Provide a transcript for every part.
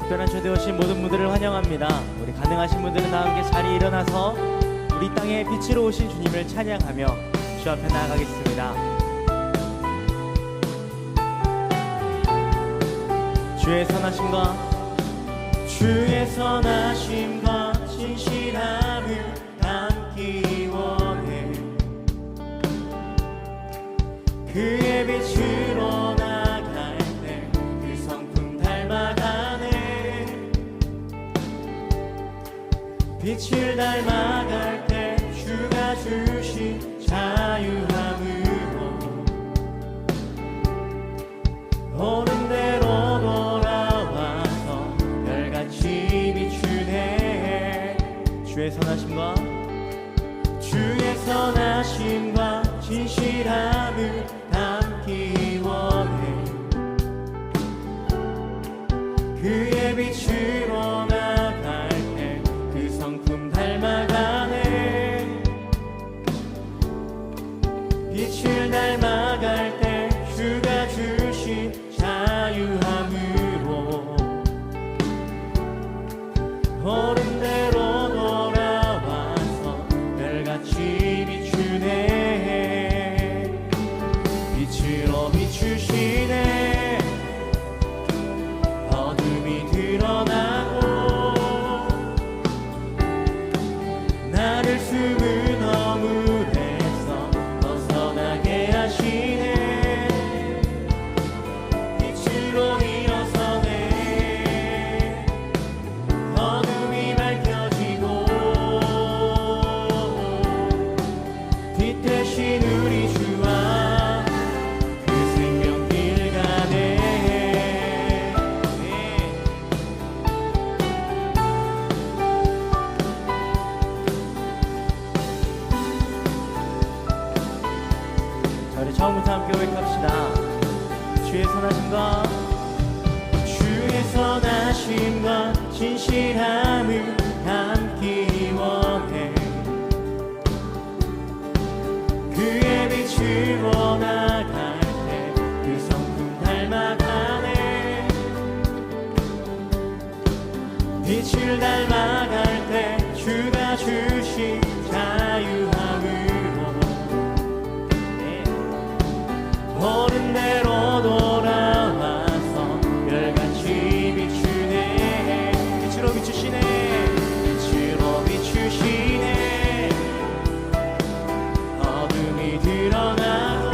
특별한 초대 오신 모든 분들을 환영합니다. 우리 가능하신 분들은 다 함께 자리에 일어나서 우리 땅에 빛으로 오신 주님을 찬양하며 주 앞에 나아가겠습니다. 주의 선하심과 진실함을 담기 원해. 그의 빛으로 나갈 때 그 성품 닮아가네. 빛을 닮아갈 때 주가 주신 자유함으로 오는 대로 돌아와서 별같이 비추네. 주의 선하심과 진실함을 담기 원해. 그의 빛으로 나갈 때 그 성품 닮아가네. 빛을 닮아갈 때 주가 주신 자유함으로 옳은 대로 돌아와서 별같이 비추네. 빛으로 비추시네. 어둠이 드러나고 나를 숨은 어둠에서 벗어나게 하시네. 빛으로 일어서네. 어둠이 밝혀지고 빛 대신 우리 주와 그 생명길 가네. 자, 우리 처음부터 함께 고백합시다. 주의 선하심과 진실함을 담기 원해. 그의 빛으로 나갈 때 그 성품 닮아가네. 빛을 닮아갈 때 주가 주신 자유함으로 옳은 대로 돌아와서 별같이 비추네. 빛으로 비추시네. 빛으로 비추시네. 어둠이 드러나고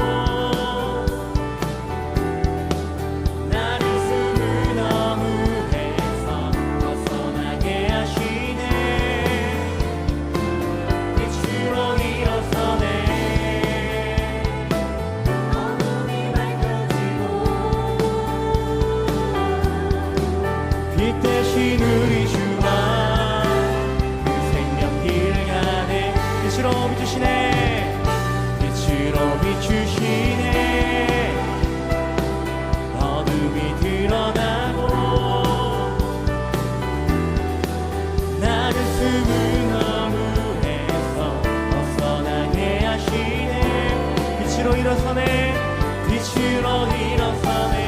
나를 숨은 어둠에서 벗어나게 하시네. 빛으로 일어서네. 빛 대신 우리 주가 그 생명길 가네. 빛으로 비추시네. 빛으로 비추시네. 어둠이 드러나고 나를 숨은 어둠에서 벗어나게 하시네. 빛으로 일어서네. 빛으로 일어서네.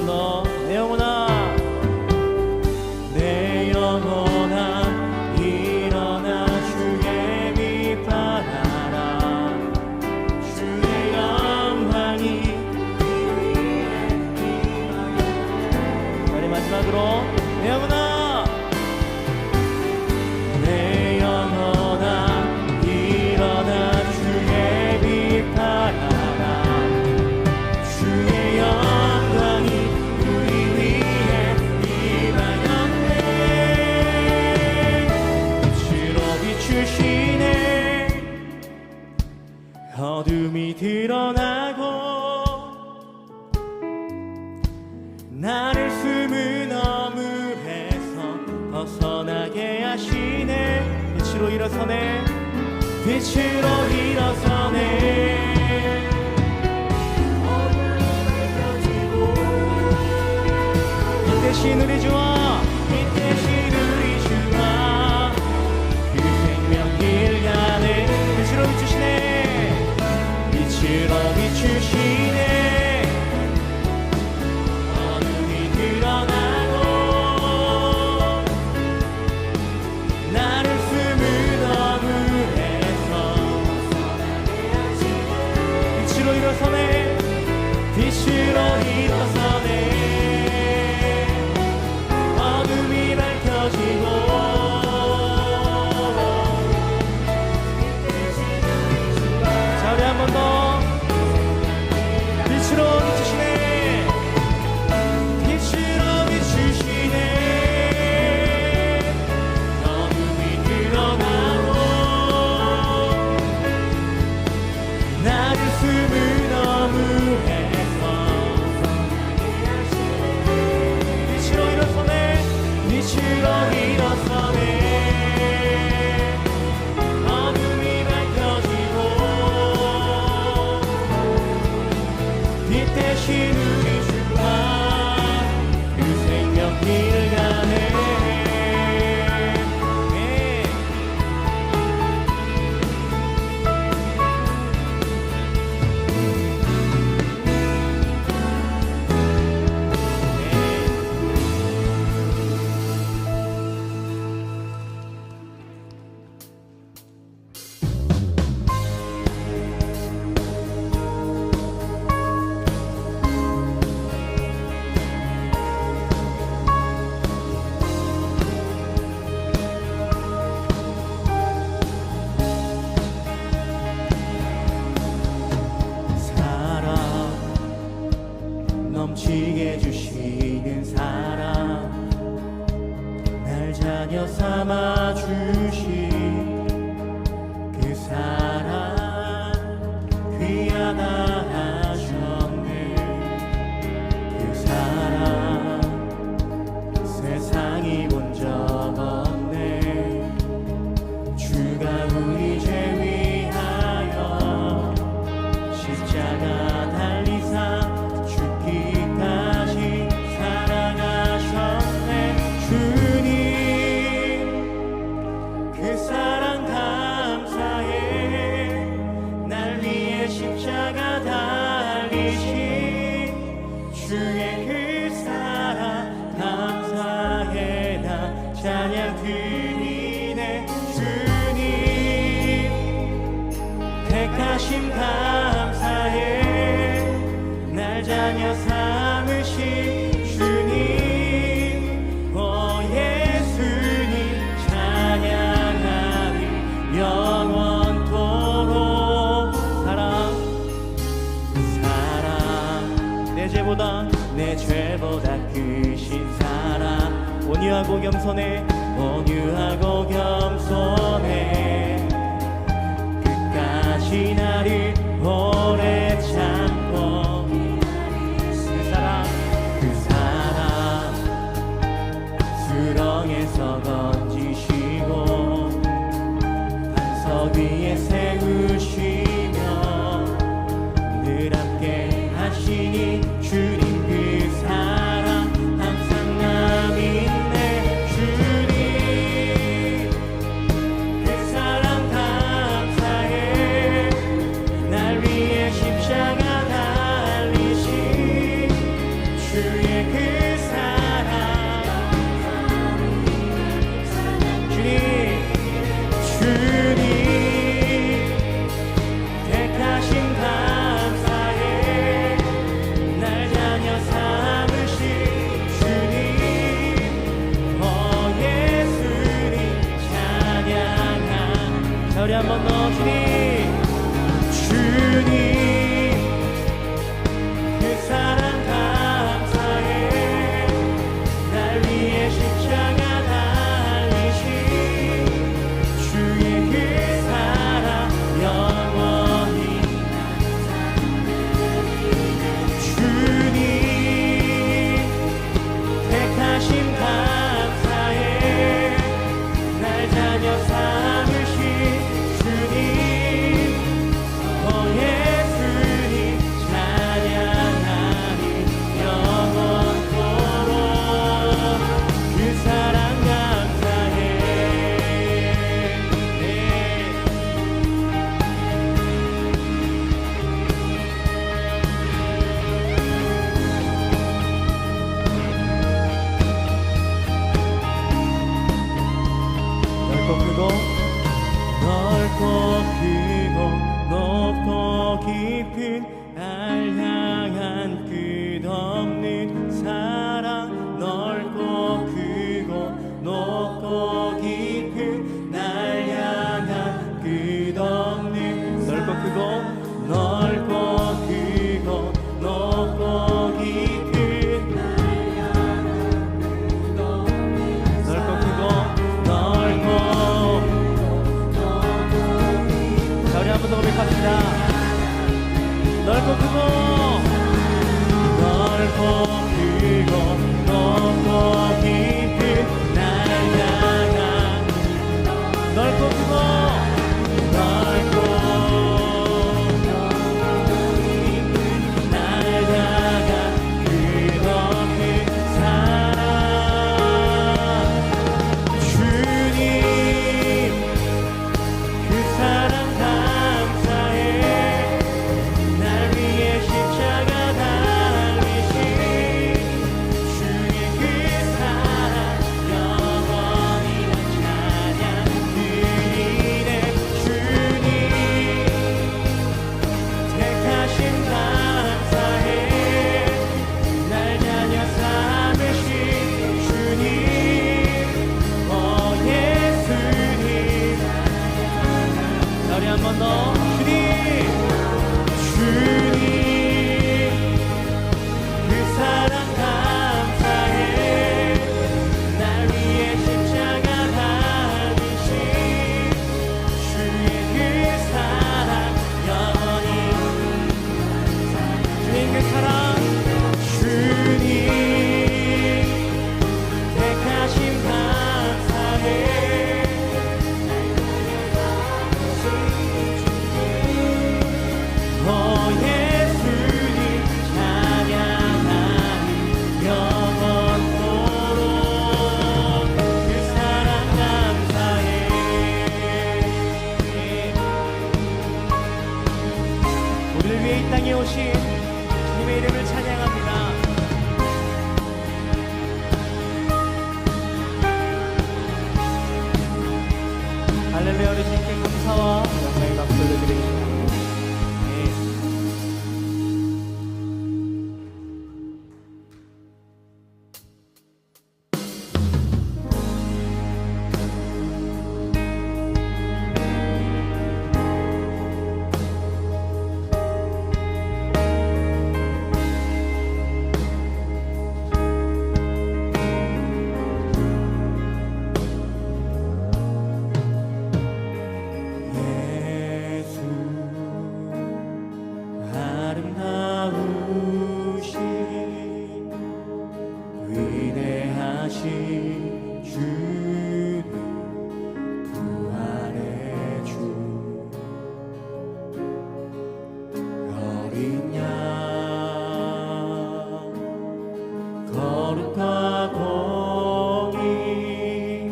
더 내 영혼아 내 영혼아 일어나 주의 빛 발하라 주의 영광이 우리 마지막으로 내 영혼아 내 영혼아 일어나 주의 빛 발하라 주의 영광이 우리 위에 임하였네 빛으로 비추시네 어둠이 드러나고 나를 숨은 어무에서 벗어나게 하시네 빛으로 일어서네 빛으로 일어서네 빛 대신 우리 주와 빛 대신 우리 주와 그 생명길 가네 빛으로 비추시네 빛으로 비추시네 어둠이 드러나고 나를 숨은 어무에서 빛으로 일어서네 빛으로 일어서네 어둠이 밝혀지고 자 우리 한 번 더 빛으로 비추시네 빛으로 비추시네 어둠이 드러나고 나를 숨은 어무에서 빛으로 일어서네 빛으로 일어서네 어둠이 밝혀지고 빛 대신 우리 주와 그 생명길을 가네 넘치게 해주시는 사랑 날 자녀 삼아 주신 그 사랑 귀하다 하셨네 그 사랑 세상이 본 적 없네 주가 우리 죄 위하여 십자가 달리사 죽기까지 사랑하셨네 주님 그 사랑 감사해 날 위해 십자가 달리신 주의 그 사랑 감사해 나 찬양 드리네 주님 택하심 감사해 날 자녀 삼으신 주님 오 예수님 찬양하리 영원토록 사랑 내 죄보다 크신 사랑 온유하고 겸손해 끝까지 나를 오래 참고 그 사랑 수렁에서 건지시고 반석 위에 세우시며 늘 함께 하시니 주님 그 사랑 항상 남 있네 주님 그 사랑 감사해 날 위해 십자가 달리신 주의 깊은 날 향한 끝없는 사랑 넓고 크고 높고 깊은 날 향한 끝없는 넓고 크고 넓고 크고 높고 깊은 넓고 크고 넓고 자 우리 한 번 더 고백합시다. 넓고 크고 넓고 크고 높고 깊은 날 향한 넓고 크고 넓고 깊은 날 향한 끝없는 사랑 주님 그 사랑 감사해 날 위해 십자가 달리신 주의 그 사랑 영원히 난 찬양 드리네 주님 택하심 감사해 날 자녀 삼으신 주님 오 예수님 자 우리 한 번 더 주님 그 사랑 감사해 날 위해 십자가 달리신 주의 그 사랑 영원히 주님 그 사랑 주님 택하심 감사해 오 예수님 찬양하니 영원토록 그 사랑 감사해 우리를 위해 이 땅에 오신 주님의 이름을 찬양합니다. 할렐루야 우리 주님께 감사와 영광의 박수 올려드리겠습니다. 위대하신 주는 부활의 주 어린 양 거룩하고 공의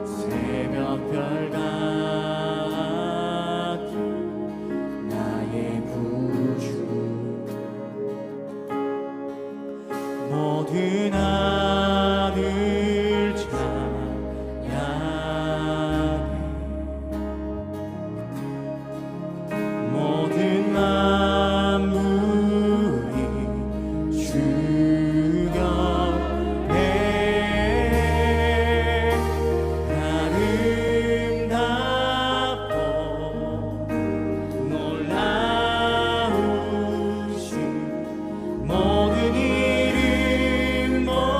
새벽별 같은 나의 구주 모든 하늘 찬양해 모든 만물이 주경해 아름답고 놀라우신 모든 이름 모든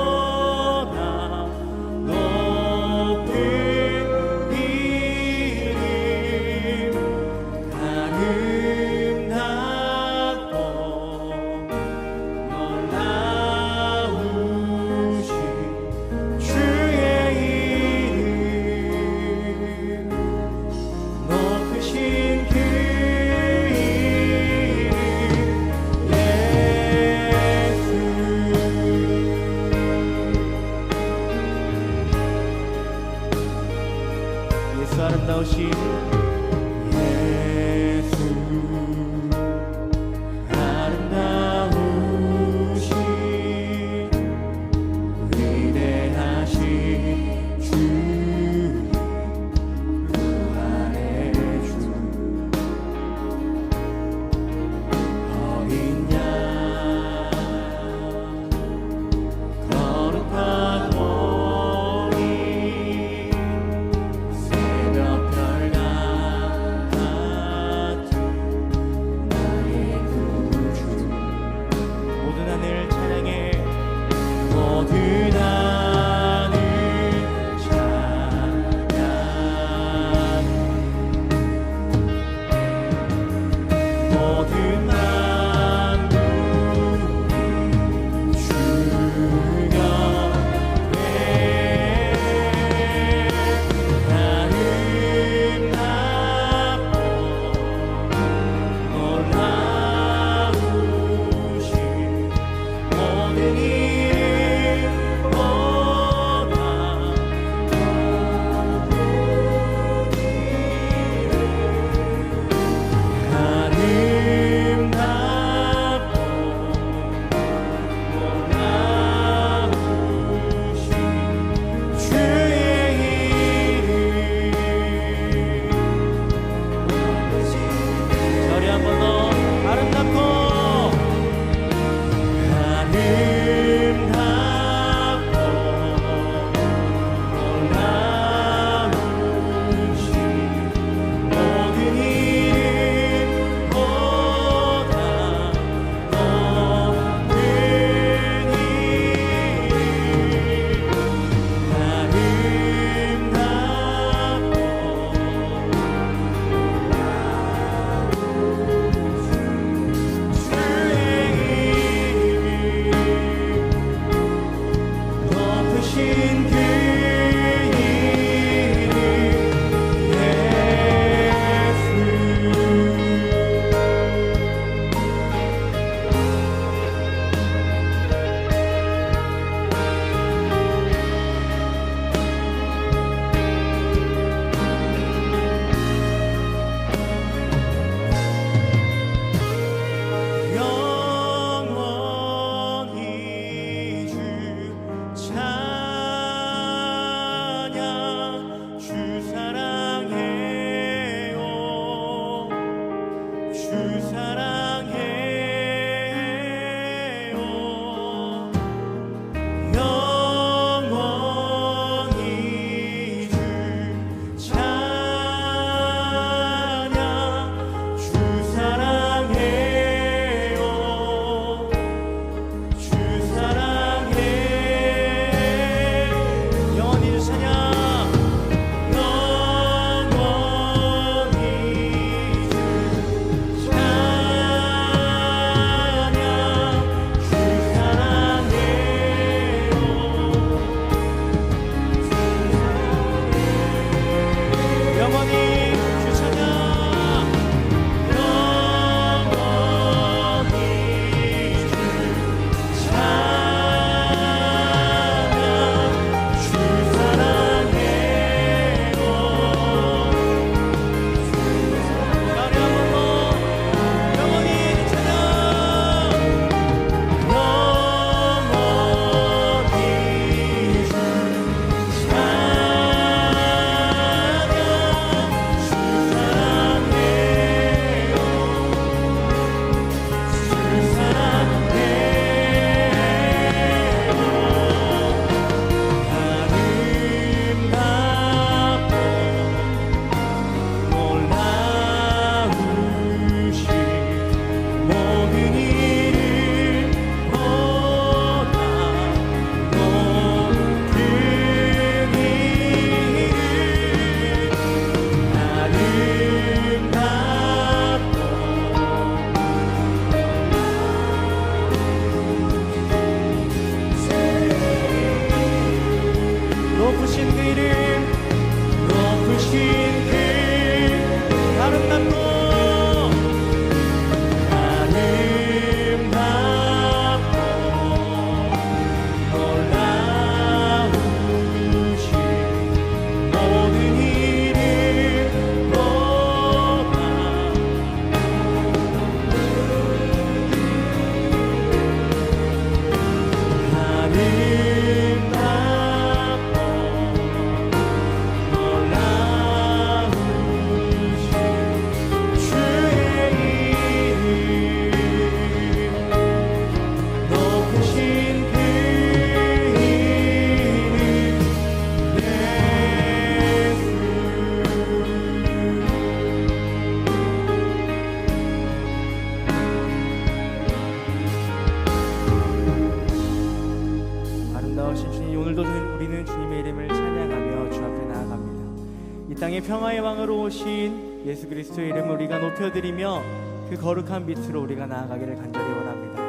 땅에 평화의 왕으로 오신 예수 그리스도의 이름을 우리가 높여드리며 그 거룩한 빛으로 우리가 나아가기를 간절히 원합니다.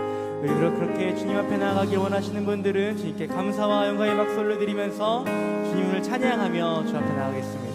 우리로 그렇게 주님 앞에 나아가길 원하시는 분들은 주님께 감사와 영광의 박수를 드리면서 주님을 찬양하며 주 앞에 나아가겠습니다.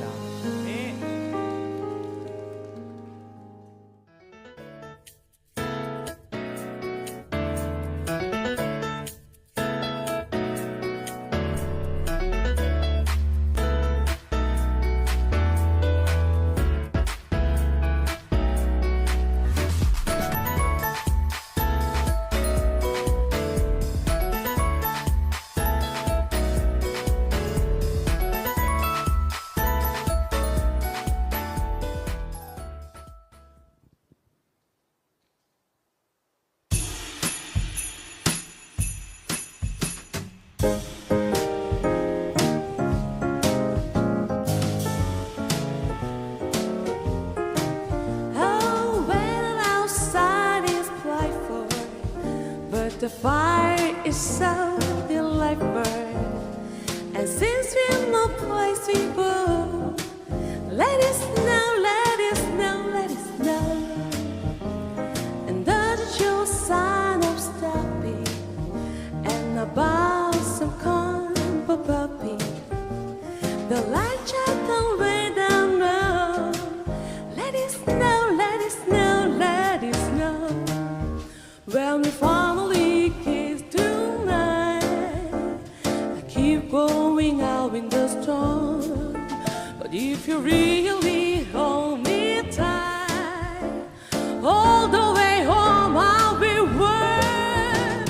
The fire is so delightful, and since we've no place we go, let us know, let us know, let us know. And doesn't show sign of stopping, and about some corn for puppy. The light shine come way down low. Let us know, let us know, let us know. When we finally kiss tonight, I keep going out in the storm. But if you really hold me tight, all the way home I'll be warm.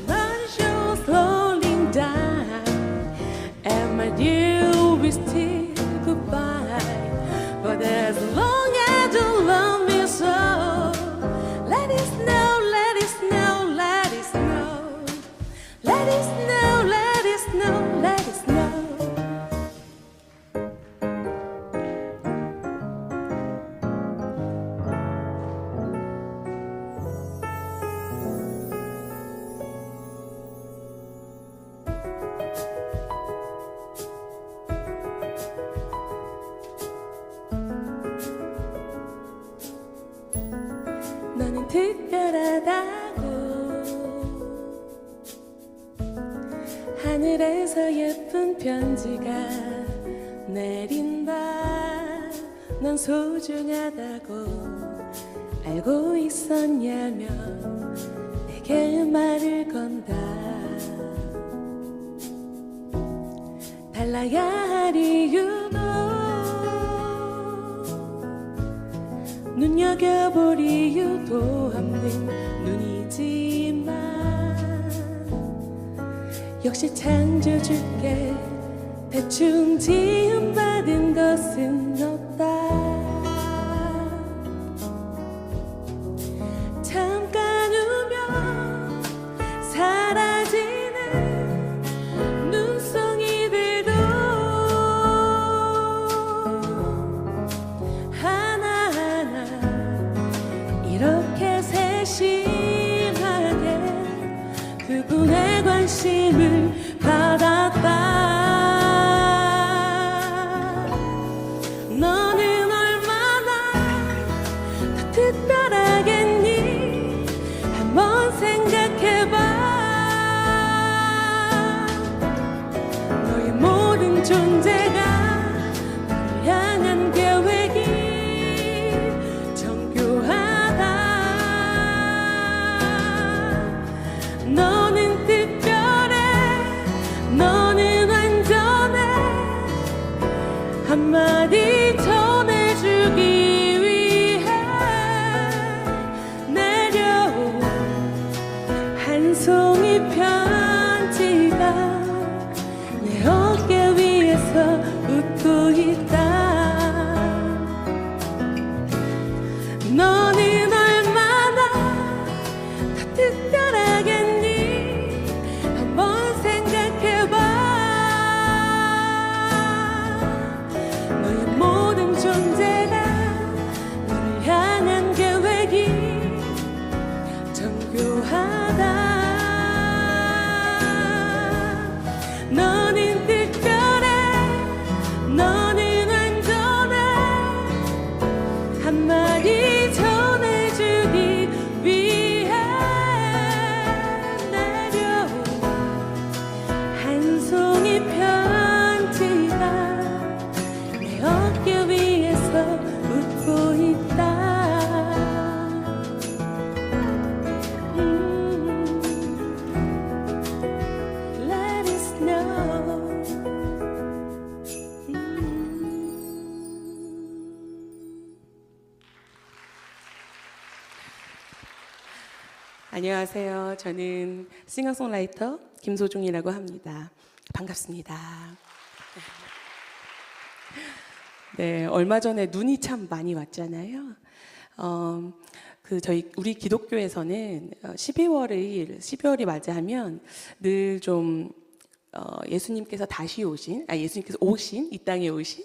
The show's slowing down, and my dear, we still goodbye. But as long as you love me so, let us know. Let us know, let us know, let us know, let us know. 너는 특별하다고 하늘에서 예쁜 편지가 내린다. 넌 소중하다고 알고 있었냐며 내게 말을 건다. 달라야 할 이유도 눈여겨볼 이유도 없는 눈이지만 역시 창조주께 대충 지음받은 것은 없다. 잠깐 우면 사라지는 눈송이들도 하나하나 이렇게 세심하게 그분의 관심을 받았다. 너는 얼마나 더 특별하겠니? 한번 생각해봐. 너의 모든 존재가 너를 향한 계획이 정교하다. 너는 너는 완전해. 한마디 전해주기 위해 내려온 한 송이 편지가 내 어깨 위에서 웃고 있다. 너는 얼마나 더 특별하겠니? 한번 생각해봐. 너의 모든 존재가 너를 향한 계획이 정교하다. 너는 특별해. 너는 완전 안녕하세요. 저는 싱어송라이터 김소중이라고 합니다. 반갑습니다. 네, 얼마 전에 눈이 참 많이 왔잖아요. 우리 기독교에서는 12월이 맞이하면 늘 좀 예수님께서 예수님께서 오신 이 땅에 오신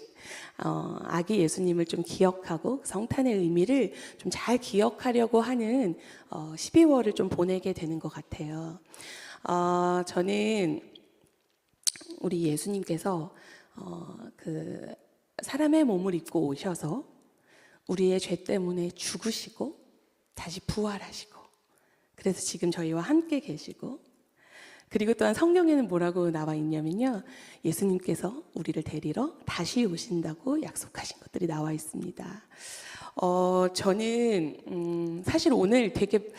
아기 예수님을 좀 기억하고 성탄의 의미를 좀 잘 기억하려고 하는 12월을 좀 보내게 되는 것 같아요. 저는 우리 예수님께서 그 사람의 몸을 입고 오셔서 우리의 죄 때문에 죽으시고 다시 부활하시고 그래서 지금 저희와 함께 계시고 그리고 또한 성경에는 뭐라고 나와 있냐면요. 예수님께서 우리를 데리러 다시 오신다고 약속하신 것들이 나와 있습니다. 저는 사실 오늘 되게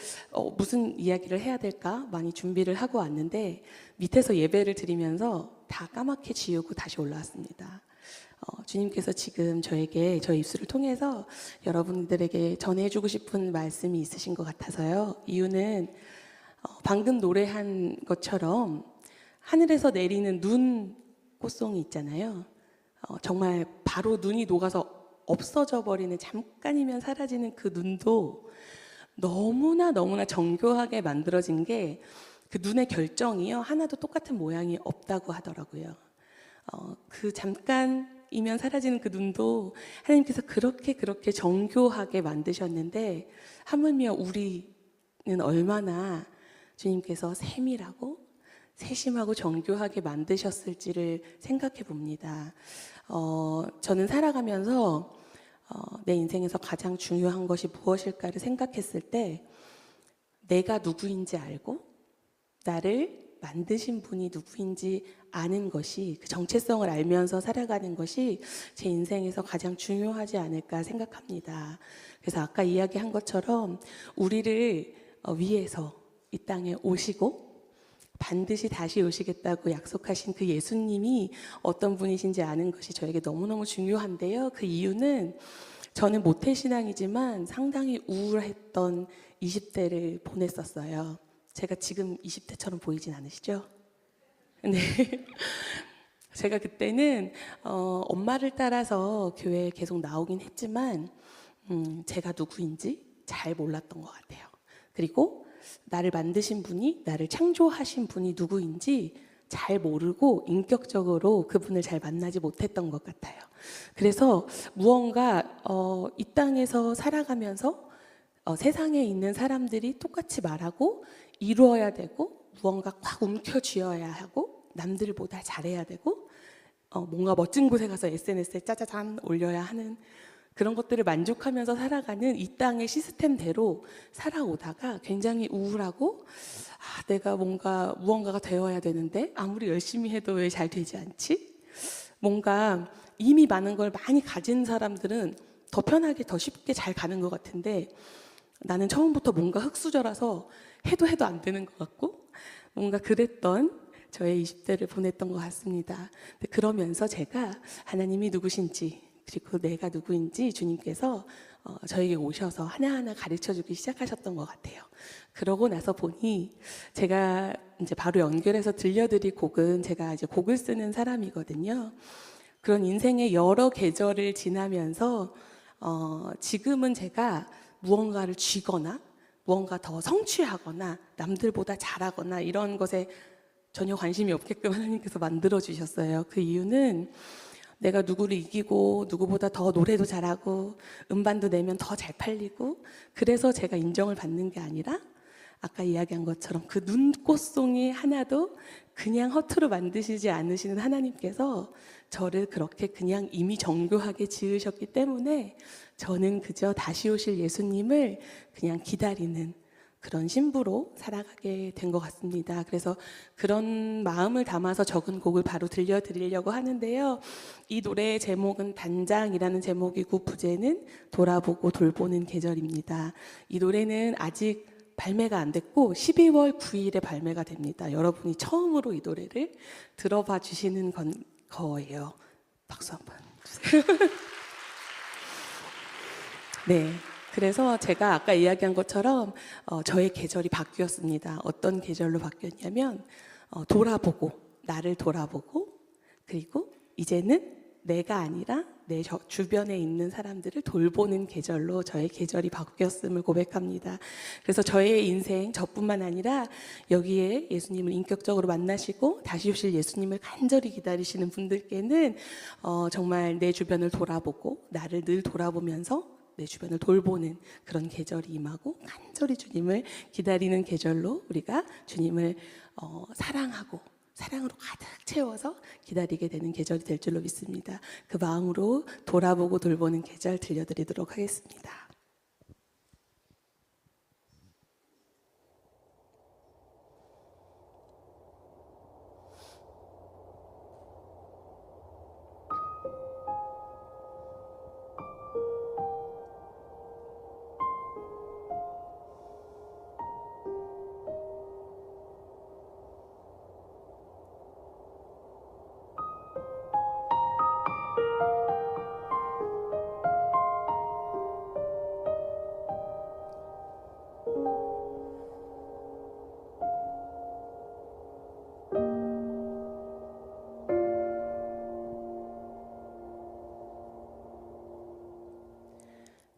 무슨 이야기를 해야 될까 많이 준비를 하고 왔는데 밑에서 예배를 드리면서 다 까맣게 지우고 다시 올라왔습니다. 주님께서 지금 저에게 저의 입술을 통해서 여러분들에게 전해주고 싶은 말씀이 있으신 것 같아서요. 이유는 방금 노래한 것처럼 하늘에서 내리는 눈 꽃송이 있잖아요. 정말 바로 눈이 녹아서 없어져 버리는 잠깐이면 사라지는 그 눈도 너무나 정교하게 만들어진 게 그 눈의 결정이요. 하나도 똑같은 모양이 없다고 하더라고요. 그 잠깐이면 사라지는 그 눈도 하나님께서 그렇게 정교하게 만드셨는데 하물며 우리는 얼마나 주님께서 세밀하고 세심하고 정교하게 만드셨을지를 생각해 봅니다. 저는 살아가면서 내 인생에서 가장 중요한 것이 무엇일까를 생각했을 때 내가 누구인지 알고 나를 만드신 분이 누구인지 아는 것이 그 정체성을 알면서 살아가는 것이 제 인생에서 가장 중요하지 않을까 생각합니다. 그래서 아까 이야기한 것처럼 우리를 위해서 이 땅에 오시고 반드시 다시 오시겠다고 약속하신 그 예수님이 어떤 분이신지 아는 것이 저에게 너무너무 중요한데요. 그 이유는 저는 모태신앙이지만 상당히 우울했던 20대를 보냈었어요. 제가 지금 20대처럼 보이진 않으시죠? 네. 제가 그때는 엄마를 따라서 교회에 계속 나오긴 했지만 제가 누구인지 잘 몰랐던 것 같아요. 그리고 나를 만드신 분이, 나를 창조하신 분이 누구인지 잘 모르고 인격적으로 그분을 잘 만나지 못했던 것 같아요. 그래서 무언가 이 땅에서 살아가면서 세상에 있는 사람들이 똑같이 말하고 이루어야 되고 무언가 꽉 움켜쥐어야 하고 남들보다 잘해야 되고 뭔가 멋진 곳에 가서 SNS에 짜자잔 올려야 하는 그런 것들을 만족하면서 살아가는 이 땅의 시스템대로 살아오다가 굉장히 우울하고 내가 무언가가 되어야 되는데 아무리 열심히 해도 왜 잘 되지 않지? 뭔가 이미 많은 걸 많이 가진 사람들은 더 편하게 더 쉽게 잘 가는 것 같은데 나는 처음부터 뭔가 흙수저라서 해도 안 되는 것 같고 뭔가 그랬던 저의 20대를 보냈던 것 같습니다. 그러면서 제가 하나님이 누구신지 그리고 내가 누구인지 주님께서 저에게 오셔서 하나하나 가르쳐주기 시작하셨던 것 같아요. 그러고 나서 보니 제가 이제 바로 연결해서 들려드릴 곡은 제가 이제 곡을 쓰는 사람이거든요. 그런 인생의 여러 계절을 지나면서 지금은 제가 무언가를 쥐거나 무언가 더 성취하거나 남들보다 잘하거나 이런 것에 전혀 관심이 없게끔 하나님께서 만들어 주셨어요. 그 이유는 내가 누구를 이기고 누구보다 더 노래도 잘하고 음반도 내면 더 잘 팔리고 그래서 제가 인정을 받는 게 아니라 아까 이야기한 것처럼 그 눈꽃송이 하나도 그냥 허투루 만드시지 않으시는 하나님께서 저를 그렇게 그냥 이미 정교하게 지으셨기 때문에 저는 그저 다시 오실 예수님을 그냥 기다리는 그런 신부로 살아가게 된 것 같습니다. 그래서 그런 마음을 담아서 적은 곡을 바로 들려드리려고 하는데요. 이 노래의 제목은 단장이라는 제목이고 부제는 돌아보고 돌보는 계절입니다. 이 노래는 아직 발매가 안 됐고 12월 9일에 발매가 됩니다. 여러분이 처음으로 이 노래를 들어봐 주시는 거예요. 박수 한번 주세요. 네. 그래서 제가 아까 이야기한 것처럼 저의 계절이 바뀌었습니다. 어떤 계절로 바뀌었냐면 돌아보고, 나를 돌아보고, 그리고 이제는 내가 아니라 내 주변에 있는 사람들을 돌보는 계절로 저의 계절이 바뀌었음을 고백합니다. 그래서 저의 인생, 저뿐만 아니라 여기에 예수님을 인격적으로 만나시고 다시 오실 예수님을 간절히 기다리시는 분들께는 정말 내 주변을 돌아보고 나를 늘 돌아보면서 내 주변을 돌보는 그런 계절이 임하고 간절히 주님을 기다리는 계절로 우리가 주님을 사랑하고 사랑으로 가득 채워서 기다리게 되는 계절이 될 줄로 믿습니다. 그 마음으로 돌아보고 돌보는 계절 들려드리도록 하겠습니다.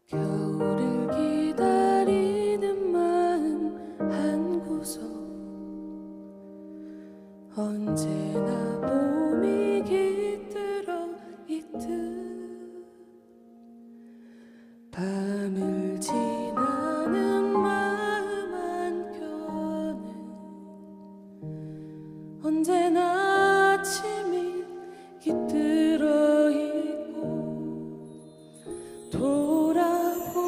겨울을 기다리는 마음 한 구석 언제나 봄이 깃들어 있듯 밤을 지나는 마음 한켠에 언제나 아침이 깃들어 있고 돌아보고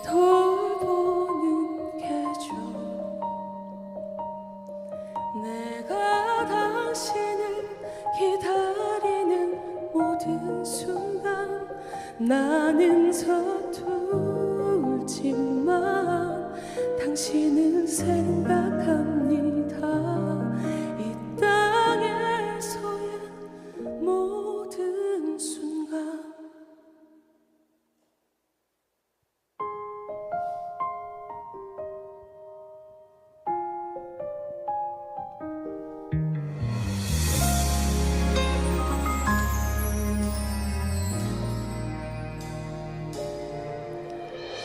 돌보는 계절 내가 당신을 기다리는 모든 순간 나는 서툴지만 당신을 생각합니다. 이 땅에서의 모든 순간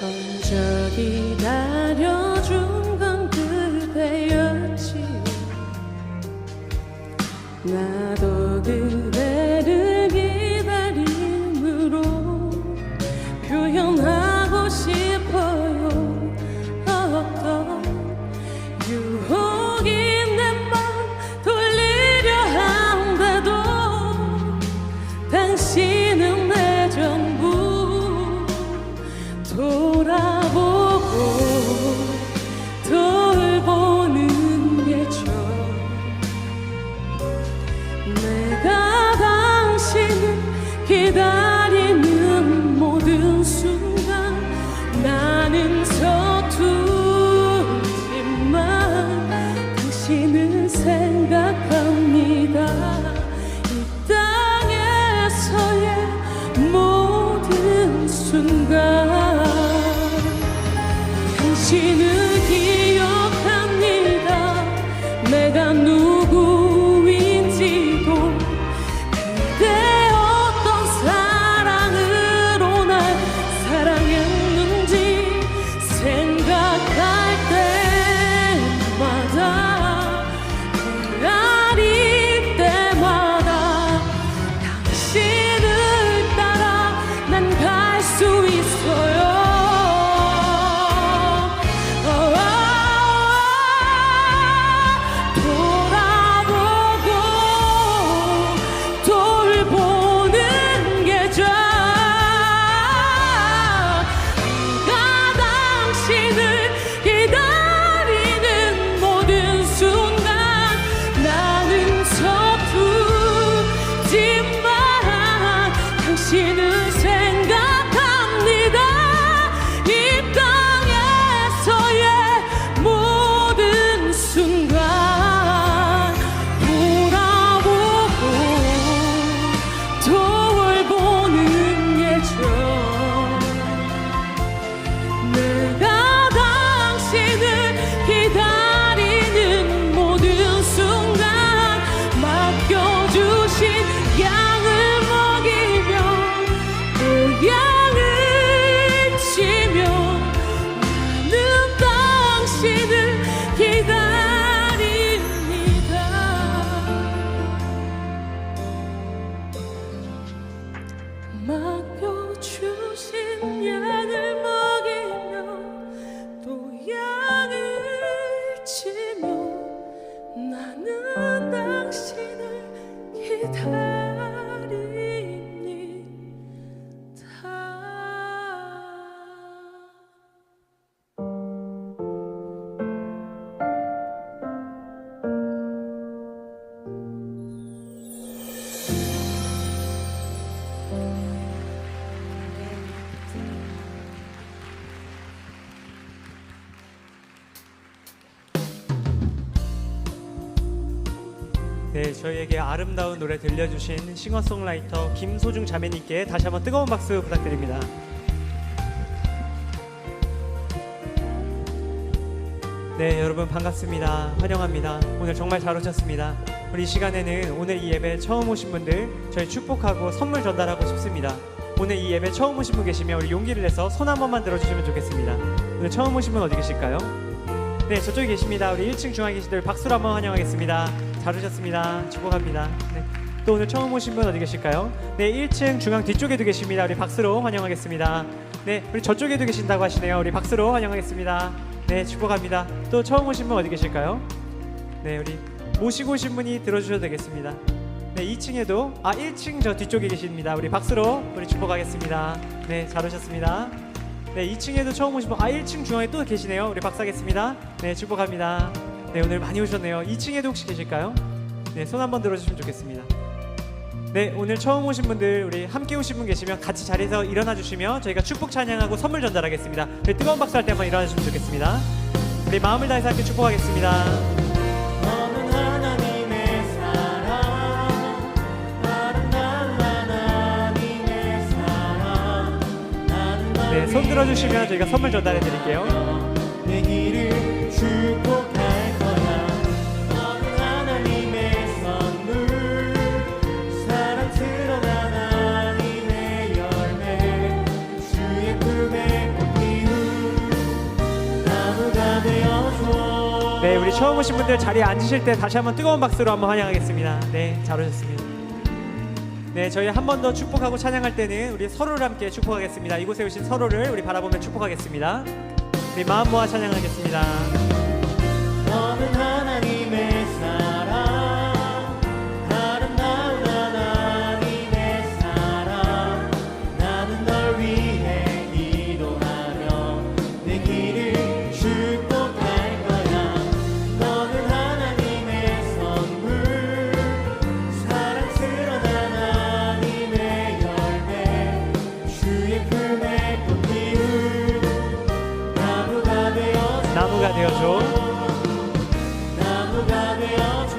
먼저 기다려준 건 그대였지 나도 그대를 기다림으로 표현하고 싶어요. 어떤 유혹이 내 맘 돌리려 한데도 당신은 내 전부 돌아보고 돌보는 계절 내가 당신을 기다리는 모든 순간 나는 서툴지만 당신을 생각합니다. 이 땅에서의 모든 순간 당신을 기억합니다. 내가 누구인지도 그대 어떤 사랑으로 날 사랑했는지 생각할 때마다 헤아릴 때마다 당신을 따라 난 갈 수 있어요. 당신을 기다립니다. 맡겨주신 양을 먹이며 또 양을 치며 나는 당신을 기다립니다. 네, 저희에게 아름다운 노래 들려주신 싱어송라이터 김소중 자매님께 다시 한번 뜨거운 박수 부탁드립니다. 네, 여러분 반갑습니다. 환영합니다. 오늘 정말 잘 오셨습니다. 우리 이 시간에는 오늘 이 예배 처음 오신 분들 저희 축복하고 선물 전달하고 싶습니다. 오늘 이 예배 처음 오신 분 계시면 우리 용기를 내서 손 한 번만 들어주시면 좋겠습니다. 오늘 처음 오신 분 어디 계실까요? 네, 저쪽에 계십니다. 우리 1층 중앙에 계신 분들 박수로 한번 환영하겠습니다. 잘 오셨습니다. 축복합니다. 네. 또 오늘 처음 오신 분 어디 계실까요? 네, 1층 중앙 뒤쪽에도 계십니다. 우리 박수로 환영하겠습니다. 네, 우리 저쪽에도 계신다고 하시네요. 우리 박수로 환영하겠습니다. 네, 축복합니다. 또 처음 오신 분 어디 계실까요? 네, 우리 모시고 오신 분이 들어주셔도 되겠습니다. 네, 2층에도 1층 저 뒤쪽에 계십니다. 우리 박수로 우리 축복하겠습니다. 네, 잘 오셨습니다. 네, 2층에도 처음 오신 분 1층 중앙에 또 계시네요. 우리 박수하겠습니다. 네, 축복합니다. 네, 오늘 많이 오셨네요. 2층에도 혹시 계실까요? 네, 손 한번 들어주시면 좋겠습니다. 네, 오늘 처음 오신 분들 우리 함께 오신 분 계시면 같이 자리에서 일어나 주시면 저희가 축복 찬양하고 선물 전달하겠습니다. 우리 뜨거운 박수 할 때 한번 일어나 주시면 좋겠습니다. 우리 마음을 다해서 함께 축복하겠습니다. 너는 하나님의 사랑, 아름다운 하나님의 사랑. 나는 널 네, 손 들어주시면 저희가 선물 전달해 드릴게요. 내 길을 축복할 거야. 너는 하나님의 선물, 사랑스러운 하나님의 열매, 주의 품에 꽃 피운 나무가 되어줘. 네, 우리 처음 오신 분들 자리에 앉으실 때 다시 한번 뜨거운 박수로 한번 환영하겠습니다. 네, 잘 오셨습니다. 네, 저희 한 번 더 축복하고 찬양할 때는 우리 서로를 함께 축복하겠습니다. 이곳에 오신 서로를 우리 바라보며 축복하겠습니다. 우리 마음 모아 찬양하겠습니다. 너는 하나님의 사랑, 아름다운 하나님의 사랑. 나는 널 위해 기도하며 내 길을 축복할 거야. 너는 하나님의 선물, 사랑스러운 하나님의 열매, 주의 품에 꽃 피운 나무가 되어줘. 나무가 되어줘. 나무가 되어줘.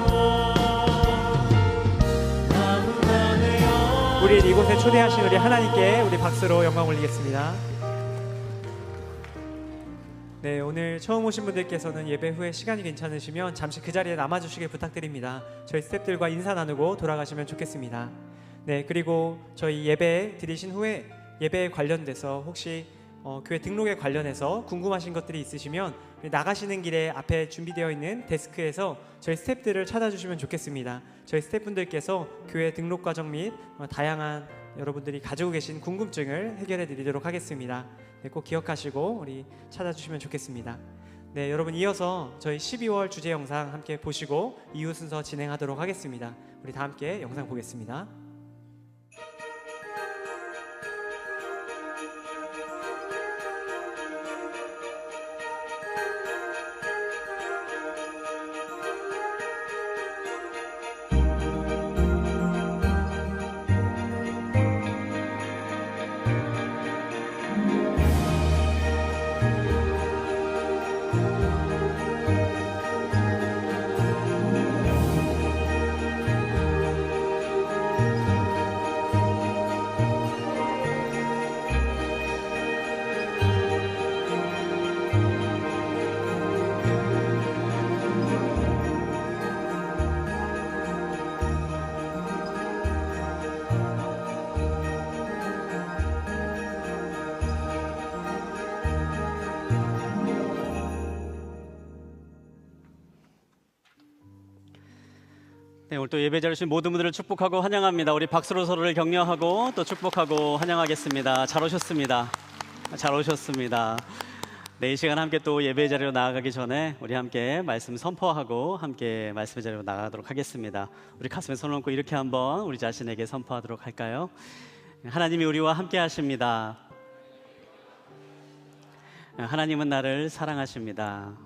나무가 되어줘. 우리 이곳에 초대하신 우리 하나님께 우리 박수로 영광 올리겠습니다. 네, 오늘 처음 오신 분들께서는 예배 후에 시간이 괜찮으시면 잠시 그 자리에 남아주시길 부탁드립니다. 저희 스태프들과 인사 나누고 돌아가시면 좋겠습니다. 네, 그리고 저희 예배 드리신 후에 예배에 관련돼서 혹시 교회 등록에 관련해서 궁금하신 것들이 있으시면 나가시는 길에 앞에 준비되어 있는 데스크에서 저희 스태프들을 찾아주시면 좋겠습니다. 저희 스태프분들께서 교회 등록 과정 및 다양한 여러분들이 가지고 계신 궁금증을 해결해 드리도록 하겠습니다. 네, 꼭 기억하시고 우리 찾아주시면 좋겠습니다. 네, 여러분 이어서 저희 12월 주제 영상 함께 보시고 이후 순서 진행하도록 하겠습니다. 우리 다 함께 영상 보겠습니다. 네, 오늘 또 예배 자리에 오신 모든 분들을 축복하고 환영합니다. 우리 박수로 서로를 격려하고 또 축복하고 환영하겠습니다. 잘 오셨습니다. 잘 오셨습니다. 네, 이 시간 함께 또 예배 자리로 나아가기 전에 우리 함께 말씀 선포하고 함께 말씀의 자리로 나가도록 하겠습니다. 우리 가슴에 손을 얹고 이렇게 한번 우리 자신에게 선포하도록 할까요? 하나님이 우리와 함께 하십니다. 하나님은 나를 사랑하십니다.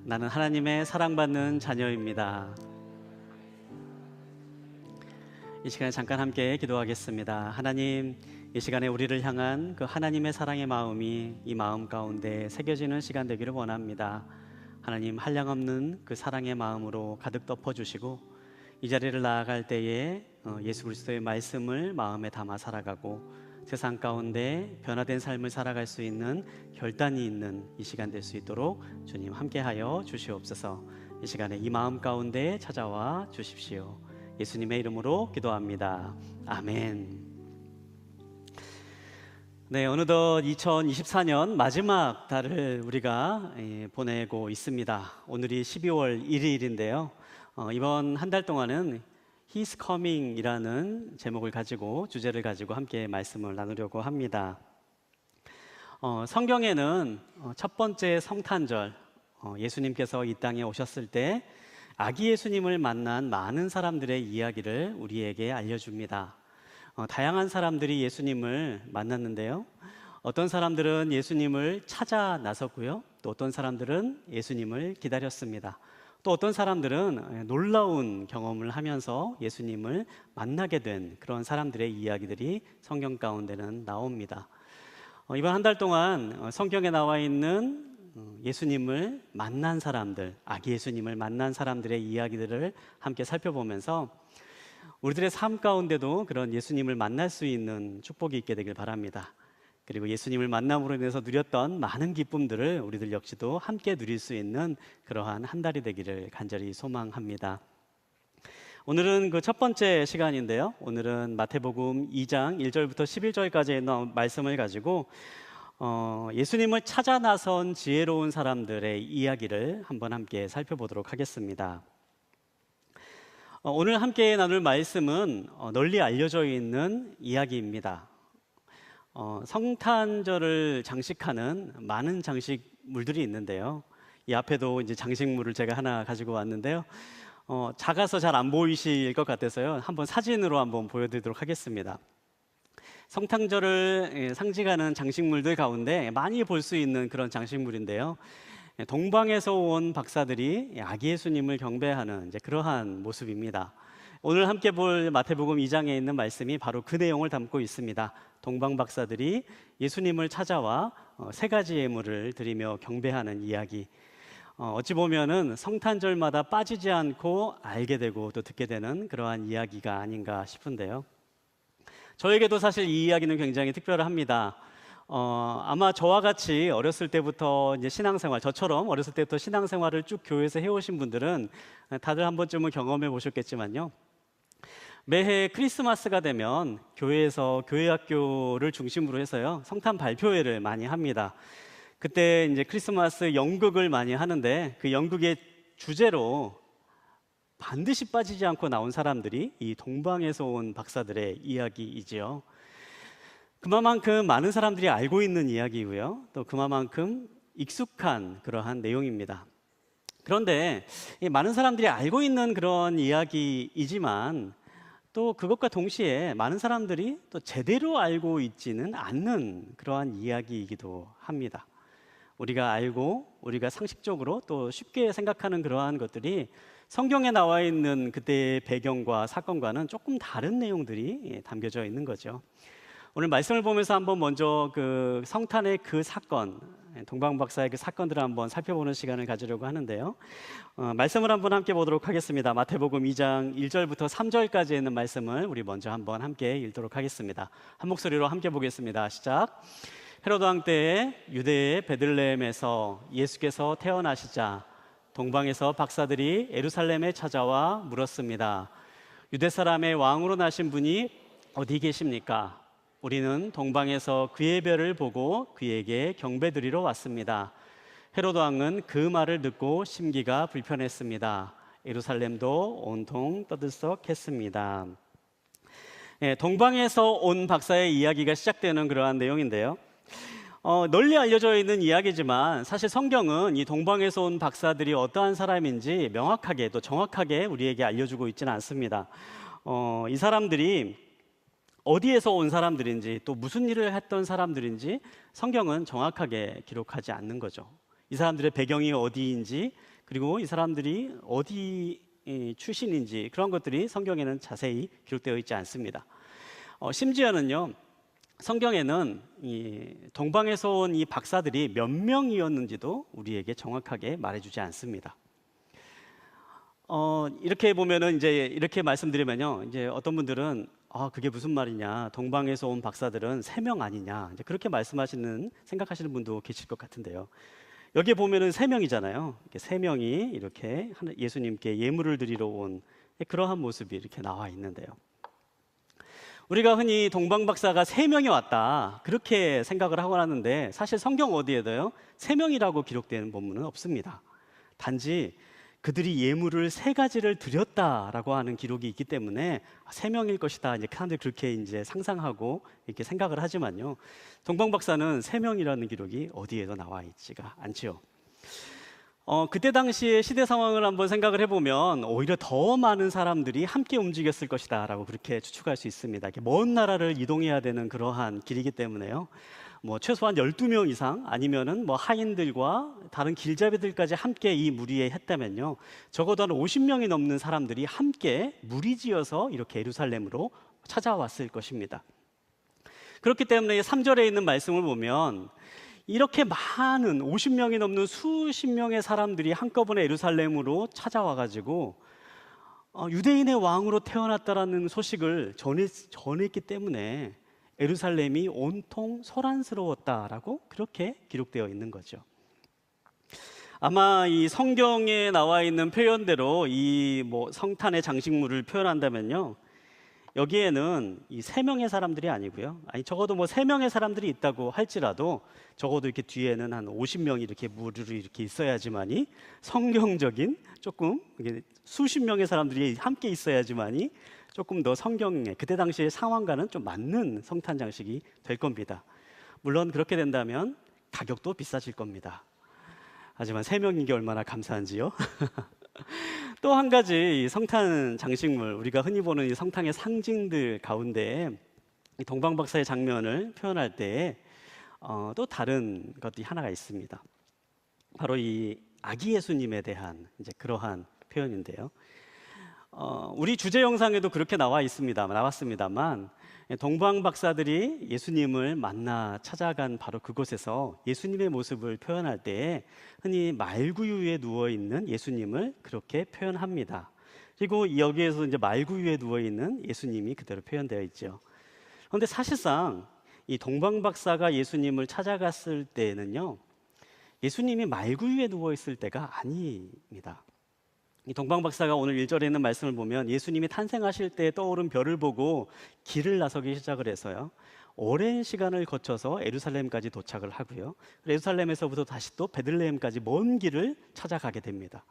나는 하나님의 사랑받는 자녀입니다. 이 시간에 잠깐 함께 기도하겠습니다. 하나님, 이 시간에 우리를 향한 그 하나님의 사랑의 마음이 이 마음 가운데 새겨지는 시간 되기를 원합니다. 하나님, 한량없는 그 사랑의 마음으로 가득 덮어주시고 이 자리를 나아갈 때에 예수 그리스도의 말씀을 마음에 담아 살아가고 세상 가운데 변화된 삶을 살아갈 수 있는 결단이 있는 이 시간 될 수 있도록 주님 함께하여 주시옵소서. 이 시간에 이 마음 가운데 찾아와 주십시오. 예수님의 이름으로 기도합니다. 아멘. 네, 어느덧 2024년 마지막 달을 우리가 보내고 있습니다. 오늘이 12월 1일인데요. 이번 한 달 동안은 He's Coming 이라는 제목을 가지고 주제를 가지고 함께 말씀을 나누려고 합니다. 성경에는 첫 번째 성탄절 예수님께서 이 땅에 오셨을 때 아기 예수님을 만난 많은 사람들의 이야기를 우리에게 알려줍니다. 다양한 사람들이 예수님을 만났는데요. 어떤 사람들은 예수님을 찾아 나섰고요. 또 어떤 사람들은 예수님을 기다렸습니다. 또 어떤 사람들은 놀라운 경험을 하면서 예수님을 만나게 된 그런 사람들의 이야기들이 성경 가운데는 나옵니다. 이번 한 달 동안 성경에 나와 있는 예수님을 만난 사람들, 아기 예수님을 만난 사람들의 이야기들을 함께 살펴보면서 우리들의 삶 가운데도 그런 예수님을 만날 수 있는 축복이 있게 되길 바랍니다. 그리고 예수님을 만남으로 인해서 누렸던 많은 기쁨들을 우리들 역시도 함께 누릴 수 있는 그러한 한 달이 되기를 간절히 소망합니다. 오늘은 그 첫 번째 시간인데요. 오늘은 마태복음 2장 1절부터 11절까지 있는 말씀을 가지고 예수님을 찾아 나선 지혜로운 사람들의 이야기를 한번 함께 살펴보도록 하겠습니다. 오늘 함께 나눌 말씀은 널리 알려져 있는 이야기입니다. 성탄절을 장식하는 많은 장식물들이 있는데요. 이 앞에도 이제 장식물을 제가 하나 가지고 왔는데요. 작아서 잘 안 보이실 것 같아서요. 한번 사진으로 한번 보여드리도록 하겠습니다. 성탄절을 상징하는 장식물들 가운데 많이 볼 수 있는 그런 장식물인데요. 동방에서 온 박사들이 아기 예수님을 경배하는 이제 그러한 모습입니다. 오늘 함께 볼 마태복음 2장에 있는 말씀이 바로 그 내용을 담고 있습니다. 동방 박사들이 예수님을 찾아와 세 가지 예물을 드리며 경배하는 이야기. 어찌 보면은 성탄절마다 빠지지 않고 알게 되고 또 듣게 되는 그러한 이야기가 아닌가 싶은데요. 저에게도 사실 이 이야기는 굉장히 특별합니다. 아마 저와 같이 어렸을 때부터 이제 신앙생활, 저처럼 어렸을 때부터 신앙생활을 쭉 교회에서 해오신 분들은 다들 한 번쯤은 경험해 보셨겠지만요. 매해 크리스마스가 되면 교회에서 교회학교를 중심으로 해서요, 성탄 발표회를 많이 합니다. 그때 이제 크리스마스 연극을 많이 하는데 그 연극의 주제로 반드시 빠지지 않고 나온 사람들이 이 동방에서 온 박사들의 이야기이지요. 그만큼 많은 사람들이 알고 있는 이야기고요. 또 그만큼 익숙한 그러한 내용입니다. 그런데 이 많은 사람들이 알고 있는 그런 이야기이지만 또 그것과 동시에 많은 사람들이 또 제대로 알고 있지는 않는 그러한 이야기이기도 합니다. 우리가 알고 우리가 상식적으로 또 쉽게 생각하는 그러한 것들이 성경에 나와 있는 그때의 배경과 사건과는 조금 다른 내용들이 담겨져 있는 거죠. 오늘 말씀을 보면서 한번 먼저 그 성탄의 그 사건, 동방 박사의 그 사건들을 한번 살펴보는 시간을 가지려고 하는데요. 말씀을 한번 함께 보도록 하겠습니다. 마태복음 2장 1절부터 3절까지 있는 말씀을 우리 먼저 한번 함께 읽도록 하겠습니다. 한 목소리로 함께 보겠습니다. 시작. 헤로드 왕 때에 유대의 베들레헴에서 예수께서 태어나시자 동방에서 박사들이 예루살렘에 찾아와 물었습니다. 유대 사람의 왕으로 나신 분이 어디 계십니까? 우리는 동방에서 그의 별을 보고 그에게 경배드리러 왔습니다. 헤로드 왕은 그 말을 듣고 심기가 불편했습니다. 예루살렘도 온통 떠들썩했습니다. 동방에서 온 박사의 이야기가 시작되는 그러한 내용인데요. 널리 알려져 있는 이야기지만 사실 성경은 이 동방에서 온 박사들이 어떠한 사람인지 명확하게 또 정확하게 우리에게 알려주고 있지는 않습니다. 이 사람들이 어디에서 온 사람들인지 또 무슨 일을 했던 사람들인지 성경은 정확하게 기록하지 않는 거죠. 이 사람들의 배경이 어디인지 그리고 이 사람들이 어디 출신인지 그런 것들이 성경에는 자세히 기록되어 있지 않습니다. 심지어는요, 성경에는 이 동방에서 온 이 박사들이 몇 명이었는지도 우리에게 정확하게 말해주지 않습니다. 이렇게 보면은 이제 이렇게 말씀드리면요, 이제 어떤 분들은 그게 무슨 말이냐, 동방에서 온 박사들은 3명 아니냐, 이제 그렇게 생각하시는 분도 계실 것 같은데요. 여기에 보면은 3명이잖아요. 이렇게 3명이 이렇게 예수님께 예물을 드리러 온 그러한 모습이 이렇게 나와 있는데요. 우리가 흔히 동방 박사가 3명이 왔다 그렇게 생각을 하곤 하는데 사실 성경 어디에도요 3명이라고 기록되는 본문은 없습니다. 단지 그들이 예물을 3가지를 드렸다라고 하는 기록이 있기 때문에 3명일 것이다, 이제 사람들이 그렇게 이제 상상하고 이렇게 생각을 하지만요, 동방 박사는 3명이라는 기록이 어디에도 나와 있지가 않죠. 그때 당시의 시대 상황을 한번 생각을 해보면 오히려 더 많은 사람들이 함께 움직였을 것이다 라고 그렇게 추측할 수 있습니다. 이렇게 먼 나라를 이동해야 되는 그러한 길이기 때문에요, 최소한 12명 이상 아니면은 하인들과 다른 길잡이들까지 함께 이 무리에 했다면요, 적어도 한 50명이 넘는 사람들이 함께 무리지어서 이렇게 예루살렘으로 찾아왔을 것입니다. 그렇기 때문에 3절에 있는 말씀을 보면 이렇게 많은 50명이 넘는 수십 명의 사람들이 한꺼번에 예루살렘으로 찾아와가지고 유대인의 왕으로 태어났다라는 소식을 전했기 때문에 예루살렘이 온통 소란스러웠다라고 그렇게 기록되어 있는 거죠. 아마 이 성경에 나와 있는 표현대로 이 성탄의 장식물을 표현한다면요, 여기에는 이 3명의 사람들이 아니고요, 적어도 3명의 사람들이 있다고 할지라도 적어도 이렇게 뒤에는 한 50명이 이렇게 무리로 이렇게 있어야지만이 성경적인, 조금 수십 명의 사람들이 함께 있어야지만이 조금 더 성경에 그때 당시의 상황과는 좀 맞는 성탄 장식이 될 겁니다. 물론 그렇게 된다면 가격도 비싸질 겁니다. 하지만 3명인 게 얼마나 감사한지요. 또 한 가지 이 성탄 장식물, 우리가 흔히 보는 이 성탄의 상징들 가운데 이 동방박사의 장면을 표현할 때 또 다른 것이 하나가 있습니다. 바로 이 아기 예수님에 대한 이제 그러한 표현인데요. 우리 주제 영상에도 그렇게 나왔습니다만 동방 박사들이 예수님을 만나 찾아간 바로 그곳에서 예수님의 모습을 표현할 때 흔히 말구유에 누워 있는 예수님을 그렇게 표현합니다. 그리고 여기에서 이제 말구유에 누워 있는 예수님이 그대로 표현되어 있죠. 그런데 사실상 이 동방 박사가 예수님을 찾아갔을 때는요, 예수님이 말구유에 누워 있을 때가 아닙니다. 이 동방 박사가 오늘 1절에 있는 말씀을 보면 예수님이 탄생하실 때 떠오른 별을 보고 길을 나서기 시작을 해서요, 오랜 시간을 거쳐서 예루살렘까지 도착을 하고요, 예루살렘에서부터 다시 또 베들레헴까지 먼 길을 찾아가게 됩니다.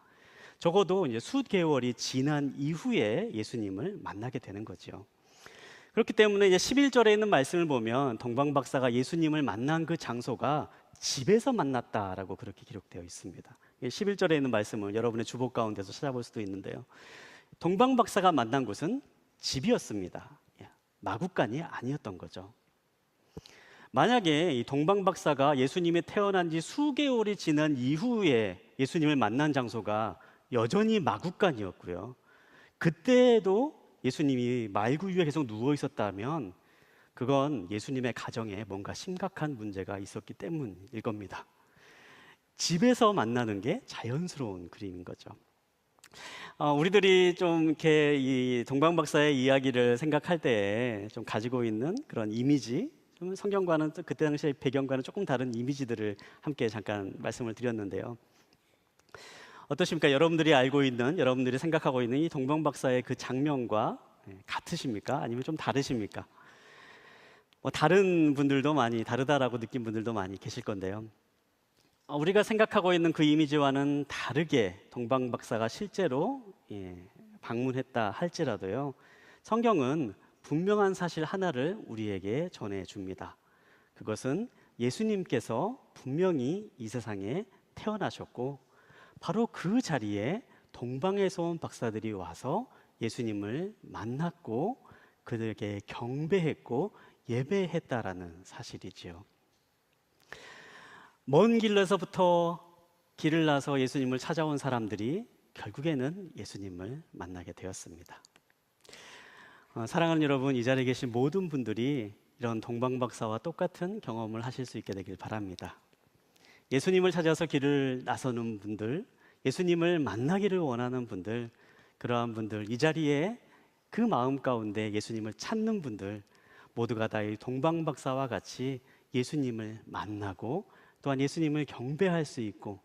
적어도 이제 수개월이 지난 이후에 예수님을 만나게 되는 거죠. 그렇기 때문에 이제 11절에 있는 말씀을 보면 동방 박사가 예수님을 만난 그 장소가 집에서 만났다라고 그렇게 기록되어 있습니다. 11절에 있는 말씀을 여러분의 주복 가운데서 찾아볼 수도 있는데요, 동방 박사가 만난 곳은 집이었습니다. 마구간이 아니었던 거죠. 만약에 이 동방 박사가 예수님이 태어난 지 수개월이 지난 이후에 예수님을 만난 장소가 여전히 마구간이었고요, 그때도 예수님이 말구유에 계속 누워 있었다면 그건 예수님의 가정에 뭔가 심각한 문제가 있었기 때문일 겁니다. 집에서 만나는 게 자연스러운 그림인 거죠. 우리들이 좀 이렇게 이 동방 박사의 이야기를 생각할 때 좀 가지고 있는 그런 이미지, 좀 성경과는 또 그때 당시의 배경과는 조금 다른 이미지들을 함께 잠깐 말씀을 드렸는데요. 어떠십니까? 여러분들이 알고 있는, 여러분들이 생각하고 있는 이 동방 박사의 그 장면과 같으십니까? 아니면 좀 다르십니까? 다른 분들도 많이 다르다라고 느낀 분들도 많이 계실 건데요. 우리가 생각하고 있는 그 이미지와는 다르게 동방 박사가 실제로 방문했다 할지라도요, 성경은 분명한 사실 하나를 우리에게 전해줍니다. 그것은 예수님께서 분명히 이 세상에 태어나셨고, 바로 그 자리에 동방에서 온 박사들이 와서 예수님을 만났고 그들에게 경배했고 예배했다라는 사실이지요. 먼 길에서부터 길을 나서 예수님을 찾아온 사람들이 결국에는 예수님을 만나게 되었습니다. 사랑하는 여러분, 이 자리에 계신 모든 분들이 이런 동방 박사와 똑같은 경험을 하실 수 있게 되길 바랍니다. 예수님을 찾아서 길을 나서는 분들, 예수님을 만나기를 원하는 분들, 그러한 분들, 이 자리에 그 마음 가운데 예수님을 찾는 분들 모두가 다 이 동방 박사와 같이 예수님을 만나고 또한 예수님을 경배할 수 있고,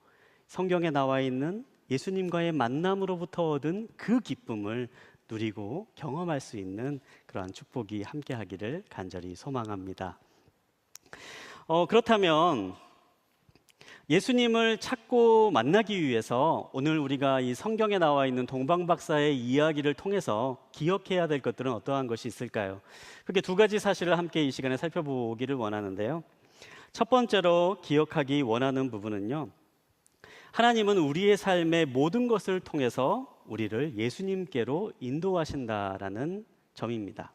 성경에 나와 있는 예수님과의 만남으로부터 얻은 그 기쁨을 누리고 경험할 수 있는 그러한 축복이 함께하기를 간절히 소망합니다. 그렇다면 예수님을 찾고 만나기 위해서 오늘 우리가 이 성경에 나와 있는 동방 박사의 이야기를 통해서 기억해야 될 것들은 어떠한 것이 있을까요? 그렇게 두 가지 사실을 함께 이 시간에 살펴보기를 원하는데요. 첫 번째로 기억하기 원하는 부분은요, 하나님은 우리의 삶의 모든 것을 통해서 우리를 예수님께로 인도하신다라는 점입니다.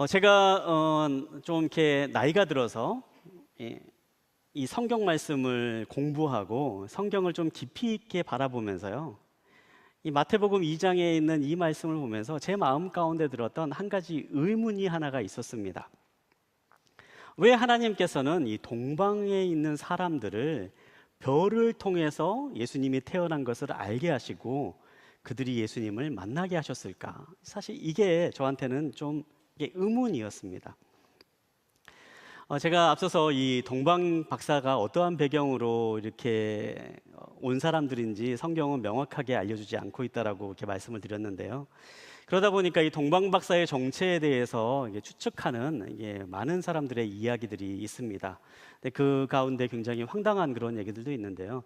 제가 좀 이렇게 나이가 들어서 이 성경 말씀을 공부하고 성경을 좀 깊이 있게 바라보면서요, 이 마태복음 2장에 있는 이 말씀을 보면서 제 마음 가운데 들었던 한 가지 의문이 하나가 있었습니다. 왜 하나님께서는 이 동방에 있는 사람들을 별을 통해서 예수님이 태어난 것을 알게 하시고 그들이 예수님을 만나게 하셨을까? 사실 이게 저한테는 좀 의문이었습니다. 제가 앞서서 이 동방 박사가 어떠한 배경으로 이렇게 온 사람들인지 성경은 명확하게 알려주지 않고 있다라고 이렇게 말씀을 드렸는데요. 그러다 보니까 이 동방 박사의 정체에 대해서 추측하는 많은 사람들의 이야기들이 있습니다. 근데 그 가운데 굉장히 황당한 그런 얘기들도 있는데요.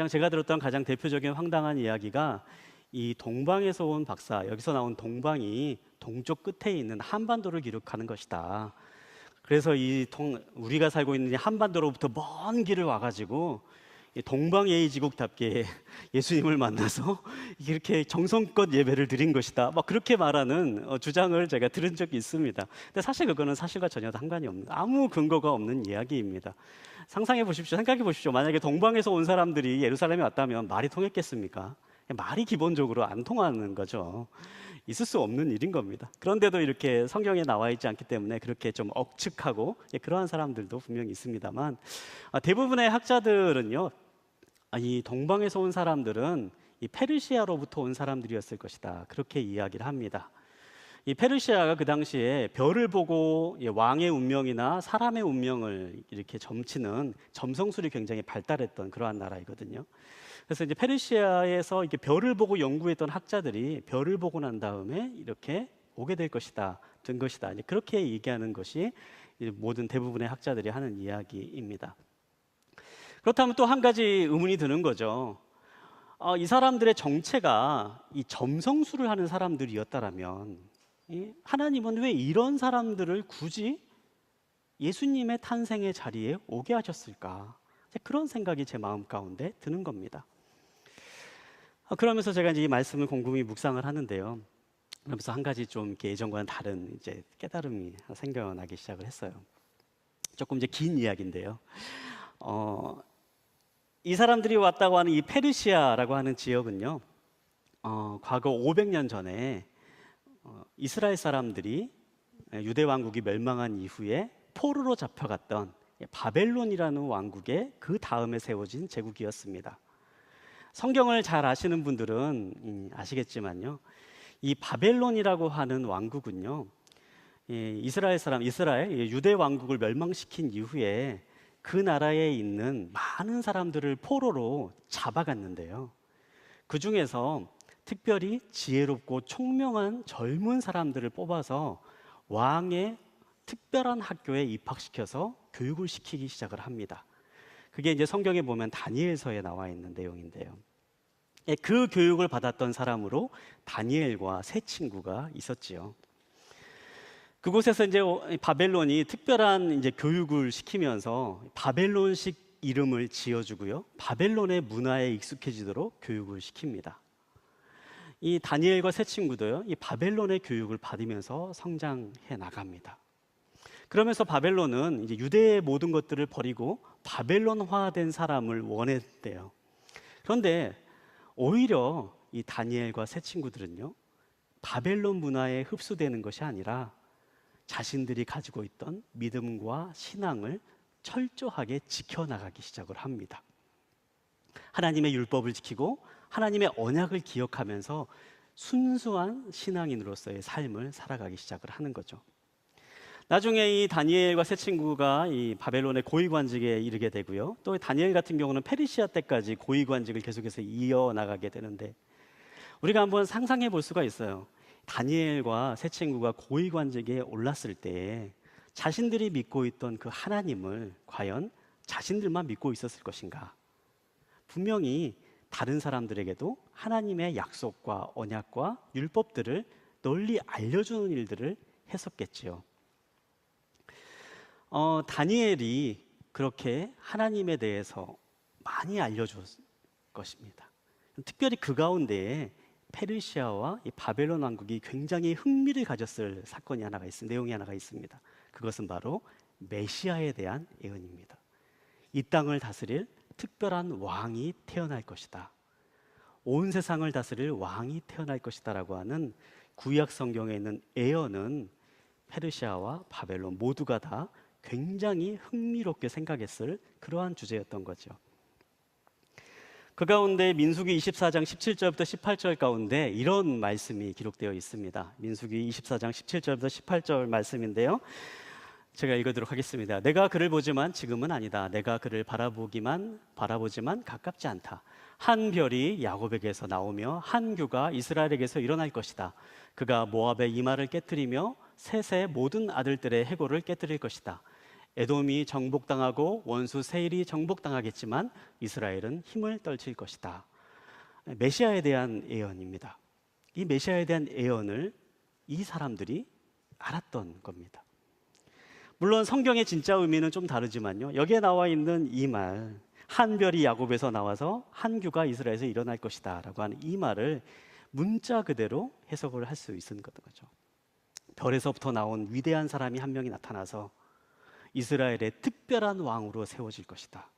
제가 들었던 가장 대표적인 황당한 이야기가 이 동방에서 온 박사, 여기서 나온 동방이 동쪽 끝에 있는 한반도를 기록하는 것이다. 그래서 우리가 살고 있는 한반도로부터 먼 길을 와가지고 동방예의지국답게 예수님을 만나서 이렇게 정성껏 예배를 드린 것이다, 막 그렇게 말하는 주장을 제가 들은 적이 있습니다. 근데 사실 그거는 사실과 전혀 상관이 없는, 아무 근거가 없는 이야기입니다. 상상해 보십시오. 생각해 보십시오. 만약에 동방에서 온 사람들이 예루살렘에 왔다면 말이 통했겠습니까? 말이 기본적으로 안 통하는 거죠. 있을 수 없는 일인 겁니다. 그런데도 이렇게 성경에 나와 있지 않기 때문에 그렇게 좀 억측하고 그러한 사람들도 분명히 있습니다만, 대부분의 학자들은요, 이 동방에서 온 사람들은 이 페르시아로부터 온 사람들이었을 것이다, 그렇게 이야기를 합니다. 이 페르시아가 그 당시에 별을 보고 왕의 운명이나 사람의 운명을 이렇게 점치는 점성술이 굉장히 발달했던 그러한 나라이거든요. 그래서 이제 페르시아에서 이렇게 별을 보고 연구했던 학자들이 별을 보고 난 다음에 이렇게 오게 될 것이다, 된 것이다, 그렇게 얘기하는 것이 모든 대부분의 학자들이 하는 이야기입니다. 그렇다면 또 한 가지 의문이 드는 거죠. 이 사람들의 정체가 이 점성술을 하는 사람들이었다라면 하나님은 왜 이런 사람들을 굳이 예수님의 탄생의 자리에 오게 하셨을까? 그런 생각이 제 마음 가운데 드는 겁니다. 그러면서 제가 이제 이 말씀을 곰곰이 묵상을 하는데요. 그러면서 한 가지 좀 이렇게 예전과는 다른 깨달음이 생겨나기 시작을 했어요. 조금 이제 긴 이야기인데요. 이 사람들이 왔다고 하는 이 페르시아라고 하는 지역은요, 과거 500년 전에 이스라엘 사람들이 유대 왕국이 멸망한 이후에 포로로 잡혀갔던 바벨론이라는 왕국의 그 다음에 세워진 제국이었습니다. 성경을 잘 아시는 분들은 아시겠지만요, 이 바벨론이라고 하는 왕국은요, 이스라엘 유대 왕국을 멸망시킨 이후에 그 나라에 있는 많은 사람들을 포로로 잡아갔는데요, 그 중에서 특별히 지혜롭고 총명한 젊은 사람들을 뽑아서 왕의 특별한 학교에 입학시켜서 교육을 시키기 시작을 합니다. 그게 이제 성경에 보면 다니엘서에 나와 있는 내용인데요. 그 교육을 받았던 사람으로 다니엘과 세 친구가 있었지요. 그곳에서 이제 바벨론이 특별한 이제 교육을 시키면서 바벨론식 이름을 지어주고요, 바벨론의 문화에 익숙해지도록 교육을 시킵니다. 이 다니엘과 세 친구도요, 이 바벨론의 교육을 받으면서 성장해 나갑니다. 그러면서 바벨론은 이제 유대의 모든 것들을 버리고 바벨론화된 사람을 원했대요. 그런데 오히려 이 다니엘과 세 친구들은요, 바벨론 문화에 흡수되는 것이 아니라 자신들이 가지고 있던 믿음과 신앙을 철저하게 지켜나가기 시작을 합니다. 하나님의 율법을 지키고 하나님의 언약을 기억하면서 순수한 신앙인으로서의 삶을 살아가기 시작을 하는 거죠. 나중에 이 다니엘과 세 친구가 이 바벨론의 고위관직에 이르게 되고요, 또 다니엘 같은 경우는 페르시아 때까지 고위관직을 계속해서 이어나가게 되는데, 우리가 한번 상상해 볼 수가 있어요. 다니엘과 세 친구가 고위관직에 올랐을 때 자신들이 믿고 있던 그 하나님을 과연 자신들만 믿고 있었을 것인가? 분명히 다른 사람들에게도 하나님의 약속과 언약과 율법들을 널리 알려주는 일들을 했었겠지요. 다니엘이 그렇게 하나님에 대해서 많이 알려줬을 것입니다. 특별히 그 가운데에 페르시아와 이 바벨론 왕국이 굉장히 흥미를 가졌을 사건이 하나가 있습니다. 내용이 하나가 있습니다. 그것은 바로 메시아에 대한 예언입니다. 이 땅을 다스릴 특별한 왕이 태어날 것이다. 온 세상을 다스릴 왕이 태어날 것이다 라고 하는 구약 성경에 있는 예언은 페르시아와 바벨론 모두가 다 굉장히 흥미롭게 생각했을 그러한 주제였던 거죠. 그 가운데 민수기 24장 17절부터 18절 가운데 이런 말씀이 기록되어 있습니다. 민수기 24장 17절부터 18절 말씀인데요, 제가 읽어드리도록 하겠습니다. 내가 그를 보지만 지금은 아니다. 내가 그를 바라보지만 가깝지 않다. 한 별이 야곱에게서 나오며 한 규가 이스라엘에게서 일어날 것이다. 그가 모압의 이마를 깨뜨리며 셋의 모든 아들들의 해골을 깨뜨릴 것이다. 에돔이 정복당하고 원수 세일이 정복당하겠지만 이스라엘은 힘을 떨칠 것이다. 메시아에 대한 예언입니다. 이 메시아에 대한 예언을 이 사람들이 알았던 겁니다. 물론 성경의 진짜 의미는 좀 다르지만요, 여기에 나와 있는 이 말, 한 별이 야곱에서 나와서 한 규가 이스라엘에서 일어날 것이다 라고 하는 이 말을 문자 그대로 해석을 할 수 있는 거죠. 별에서부터 나온 위대한 사람이 한 명이 나타나서 이스라엘의 특별한 왕으로 세워질 것이다.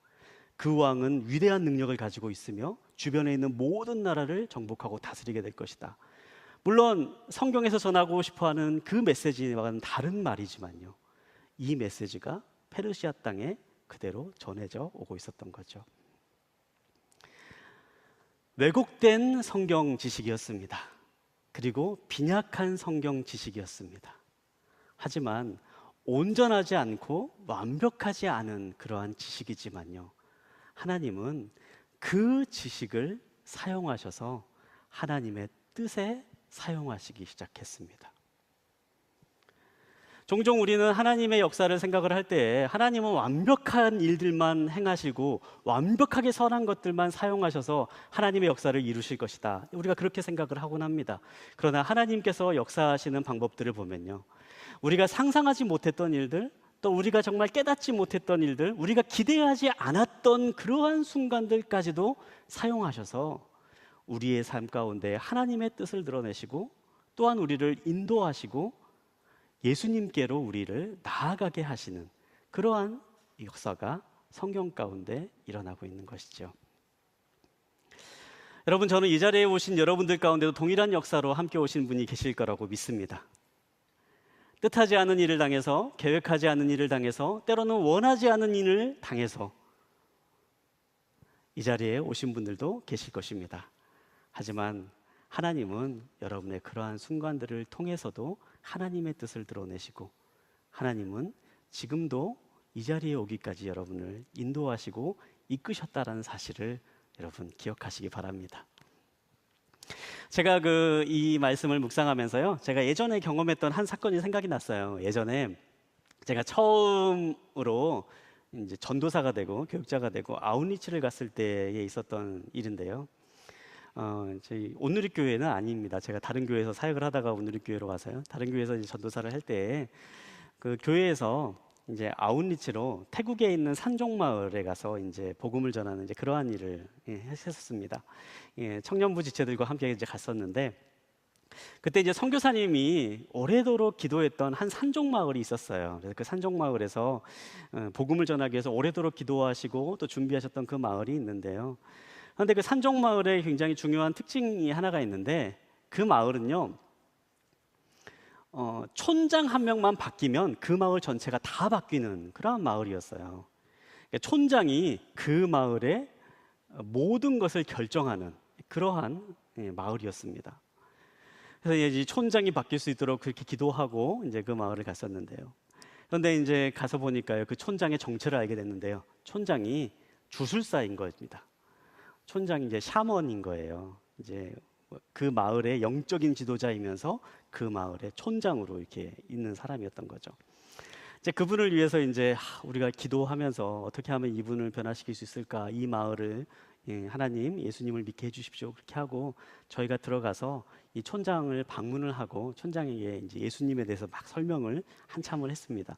그 왕은 위대한 능력을 가지고 있으며 주변에 있는 모든 나라를 정복하고 다스리게 될 것이다. 물론 성경에서 전하고 싶어하는 그 메시지와는 다른 말이지만요, 이 메시지가 페르시아 땅에 그대로 전해져 오고 있었던 거죠. 왜곡된 성경 지식이었습니다. 그리고 빈약한 성경 지식이었습니다. 하지만 온전하지 않고 완벽하지 않은 그러한 지식이지만요, 하나님은 그 지식을 사용하셔서 하나님의 뜻에 사용하시기 시작했습니다. 종종 우리는 하나님의 역사를 생각을 할 때 하나님은 완벽한 일들만 행하시고 완벽하게 선한 것들만 사용하셔서 하나님의 역사를 이루실 것이다, 우리가 그렇게 생각을 하곤 합니다. 그러나 하나님께서 역사하시는 방법들을 보면요, 우리가 상상하지 못했던 일들, 또 우리가 정말 깨닫지 못했던 일들, 우리가 기대하지 않았던 그러한 순간들까지도 사용하셔서 우리의 삶 가운데 하나님의 뜻을 드러내시고 또한 우리를 인도하시고 예수님께로 우리를 나아가게 하시는 그러한 역사가 성경 가운데 일어나고 있는 것이죠. 여러분, 저는 이 자리에 오신 여러분들 가운데도 동일한 역사로 함께 오신 분이 계실 거라고 믿습니다. 뜻하지 않은 일을 당해서, 계획하지 않은 일을 당해서, 때로는 원하지 않은 일을 당해서 이 자리에 오신 분들도 계실 것입니다. 하지만 하나님은 여러분의 그러한 순간들을 통해서도 하나님의 뜻을 드러내시고, 하나님은 지금도 이 자리에 오기까지 여러분을 인도하시고 이끄셨다라는 사실을 여러분 기억하시기 바랍니다. 제가 이 말씀을 묵상하면서요, 제가 예전에 경험했던 한 사건이 생각이 났어요. 예전에 제가 처음으로 이제 전도사가 되고 교육자가 되고 아웃리치를 갔을 때에 있었던 일인데요. 저희 온누리 교회는 아닙니다. 제가 다른 교회에서 사역을 하다가 온누리 교회로 와서요. 다른 교회에서 이제 전도사를 할 때 그 교회에서 이제 아웃리치로 태국에 있는 산종 마을에 가서 이제 복음을 전하는 이제 그러한 일을 했었습니다. 청년부 지체들과 함께 이제 갔었는데 그때 이제 선교사님이 오래도록 기도했던 한 산종 마을이 있었어요. 그래서 그 산종 마을에서 복음을 전하기 위해서 오래도록 기도하시고 또 준비하셨던 그 마을이 있는데요. 그런데 그 산종 마을에 굉장히 중요한 특징이 하나가 있는데 그 마을은요, 촌장 한 명만 바뀌면 그 마을 전체가 다 바뀌는 그러한 마을이었어요. 그러니까 촌장이 그 마을의 모든 것을 결정하는 그러한 마을이었습니다. 그래서 이제 촌장이 바뀔 수 있도록 그렇게 기도하고 이제 그 마을을 갔었는데요. 그런데 이제 가서 보니까요, 그 촌장의 정체를 알게 됐는데요. 촌장이 주술사인 겁니다. 촌장이 이제 샤먼인 거예요. 이제 그 마을의 영적인 지도자이면서 그 마을의 촌장으로 이렇게 있는 사람이었던 거죠. 이제 그분을 위해서 이제 우리가 기도하면서 어떻게 하면 이분을 변화시킬 수 있을까? 이 마을을 하나님, 예수님을 믿게 해주십시오. 그렇게 하고 저희가 들어가서 이 촌장을 방문을 하고 촌장에게 이제 예수님에 대해서 막 설명을 한참을 했습니다.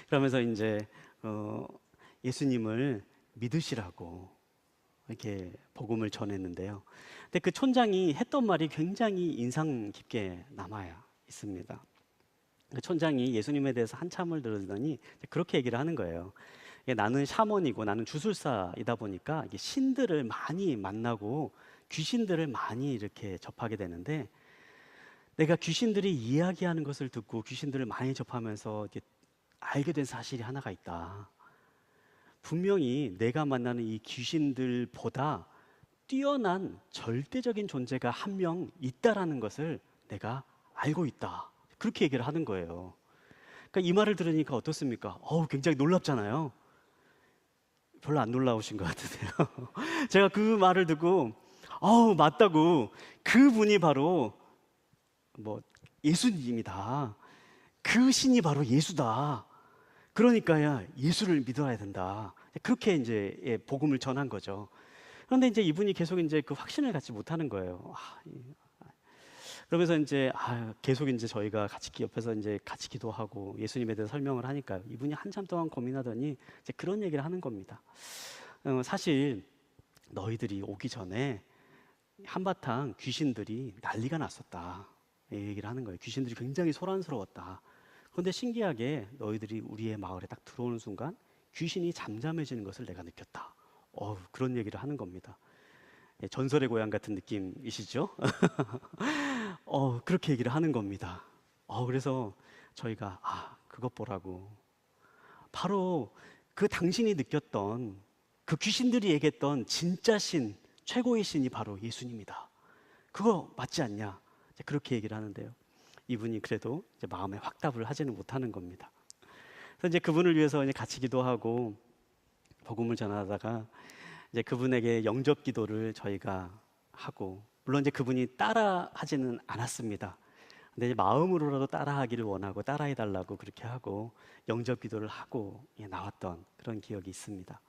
그러면서 이제 예수님을 믿으시라고 이렇게 복음을 전했는데요. 근데 그 촌장이 했던 말이 굉장히 인상 깊게 남아 있습니다. 그 촌장이 예수님에 대해서 한참을 들으더니 그렇게 얘기를 하는 거예요. 나는 샤먼이고 나는 주술사이다 보니까 이게 신들을 많이 만나고 귀신들을 많이 이렇게 접하게 되는데, 내가 귀신들이 이야기하는 것을 듣고 귀신들을 많이 접하면서 이렇게 알게 된 사실이 하나가 있다. 분명히 내가 만나는 이 귀신들보다 뛰어난 절대적인 존재가 한 명 있다라는 것을 내가 알고 있다. 그렇게 얘기를 하는 거예요. 그러니까 이 말을 들으니까 어떻습니까? 굉장히 놀랍잖아요. 별로 안 놀라우신 것 같으세요. 제가 그 말을 듣고 맞다고, 그분이 바로 예수님이다. 그 신이 바로 예수다. 그러니까 예수를 믿어야 된다. 그렇게 이제 복음을 전한 거죠. 그런데 이제 이분이 계속 이제 그 확신을 갖지 못하는 거예요. 그러면서 이제 계속 이제 저희가 같이 옆에서 이제 같이 기도하고 예수님에 대해서 설명을 하니까 이분이 한참 동안 고민하더니 이제 그런 얘기를 하는 겁니다. 사실 너희들이 오기 전에 한바탕 귀신들이 난리가 났었다. 이 얘기를 하는 거예요. 귀신들이 굉장히 소란스러웠다. 그런데 신기하게 너희들이 우리의 마을에 딱 들어오는 순간 귀신이 잠잠해지는 것을 내가 느꼈다. 그런 얘기를 하는 겁니다. 전설의 고향 같은 느낌이시죠? 그렇게 얘기를 하는 겁니다. 그래서 저희가 그것 보라고, 바로 그 당신이 느꼈던 그 귀신들이 얘기했던 진짜 신, 최고의 신이 바로 예수님이다. 그거 맞지 않냐? 그렇게 얘기를 하는데요. 이분이 그래도 이제 마음에 확답을 하지는 못하는 겁니다. 그래서 이제 그분을 위해서 이제 같이 기도하고 복음을 전하다가 이제 그분에게 영접 기도를 저희가 하고, 물론 이제 그분이 따라 하지는 않았습니다. 근데 이제 마음으로라도 따라하기를 원하고 따라해달라고 그렇게 하고 영접 기도를 하고 나왔던 그런 기억이 있습니다.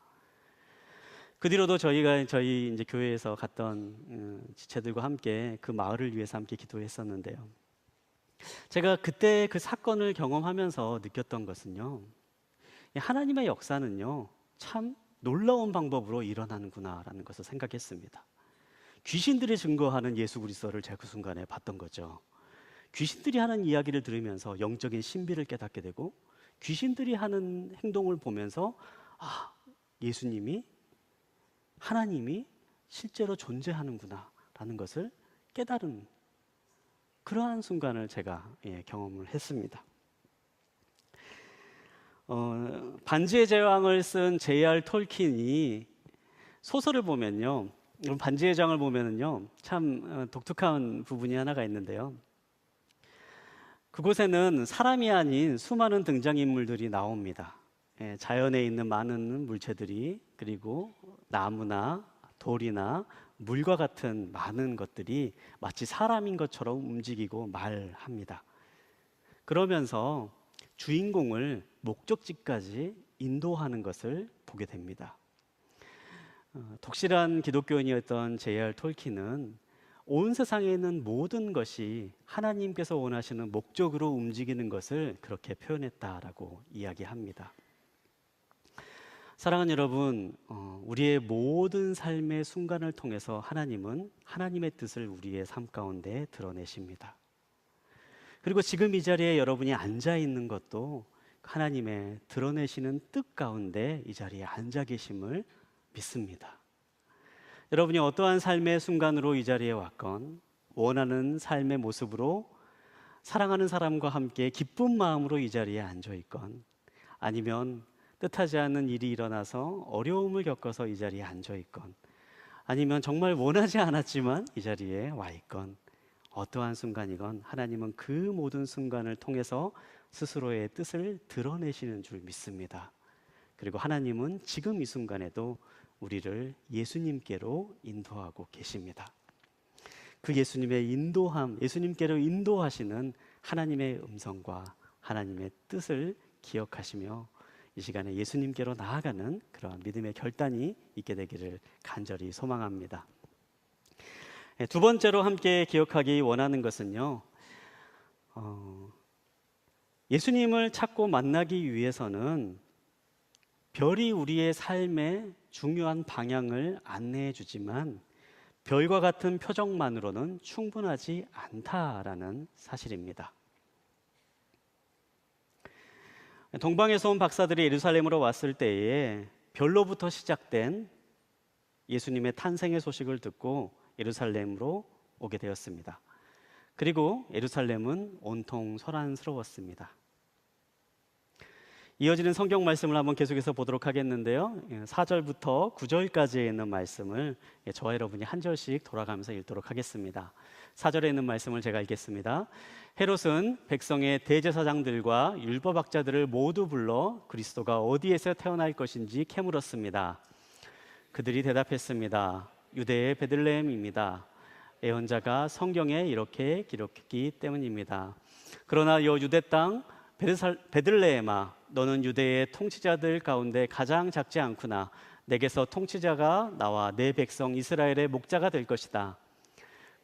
그 뒤로도 저희 이제 교회에서 갔던 지체들과 함께 그 마을을 위해서 함께 기도했었는데요. 제가 그때 그 사건을 경험하면서 느꼈던 것은요, 하나님의 역사는요 참 놀라운 방법으로 일어나는구나라는 것을 생각했습니다. 귀신들이 증거하는 예수 그리스도를 제가 그 순간에 봤던 거죠. 귀신들이 하는 이야기를 들으면서 영적인 신비를 깨닫게 되고, 귀신들이 하는 행동을 보면서 예수님이, 하나님이 실제로 존재하는구나라는 것을 깨달은 그러한 순간을 제가 경험을 했습니다. 반지의 제왕을 쓴 J.R. 톨킨이 소설을 보면요, 반지의 제왕을 보면은요 참 독특한 부분이 하나가 있는데요. 그곳에는 사람이 아닌 수많은 등장인물들이 나옵니다. 자연에 있는 많은 물체들이, 그리고 나무나 돌이나 물과 같은 많은 것들이 마치 사람인 것처럼 움직이고 말합니다. 그러면서 주인공을 목적지까지 인도하는 것을 보게 됩니다. 독실한 기독교인이었던 J.R. 톨킨은 온 세상에 있는 모든 것이 하나님께서 원하시는 목적으로 움직이는 것을 그렇게 표현했다라고 이야기합니다. 사랑하는 여러분, 우리의 모든 삶의 순간을 통해서 하나님은 하나님의 뜻을 우리의 삶 가운데 드러내십니다. 그리고 지금 이 자리에 여러분이 앉아 있는 것도 하나님의 드러내시는 뜻 가운데 이 자리에 앉아 계심을 믿습니다. 여러분이 어떠한 삶의 순간으로 이 자리에 왔건, 원하는 삶의 모습으로 사랑하는 사람과 함께 기쁜 마음으로 이 자리에 앉아 있건, 아니면 뜻하지 않는 일이 일어나서 어려움을 겪어서 이 자리에 앉아 있건, 아니면 정말 원하지 않았지만 이 자리에 와 있건, 어떠한 순간이건 하나님은 그 모든 순간을 통해서 스스로의 뜻을 드러내시는 줄 믿습니다. 그리고 하나님은 지금 이 순간에도 우리를 예수님께로 인도하고 계십니다. 그 예수님의 인도함, 예수님께로 인도하시는 하나님의 음성과 하나님의 뜻을 기억하시며 이 시간에 예수님께로 나아가는 그러한 믿음의 결단이 있게 되기를 간절히 소망합니다. 두 번째로 함께 기억하기 원하는 것은요, 예수님을 찾고 만나기 위해서는 별이 우리의 삶의 중요한 방향을 안내해 주지만 별과 같은 표적만으로는 충분하지 않다라는 사실입니다. 동방에서 온 박사들이 예루살렘으로 왔을 때에 별로부터 시작된 예수님의 탄생의 소식을 듣고 예루살렘으로 오게 되었습니다. 그리고 예루살렘은 온통 소란스러웠습니다. 이어지는 성경 말씀을 한번 계속해서 보도록 하겠는데요. 4절부터 9절까지에 있는 말씀을 저와 여러분이 한 절씩 돌아가면서 읽도록 하겠습니다. 4절에 있는 말씀을 제가 읽겠습니다. 헤롯은 백성의 대제사장들과 율법학자들을 모두 불러 그리스도가 어디에서 태어날 것인지 캐물었습니다. 그들이 대답했습니다. 유대의 베들레헴입니다. 예언자가 성경에 이렇게 기록했기 때문입니다. 그러나 여 유대 땅 베들레헴아, 너는 유대의 통치자들 가운데 가장 작지 않구나. 내게서 통치자가 나와 내 백성 이스라엘의 목자가 될 것이다.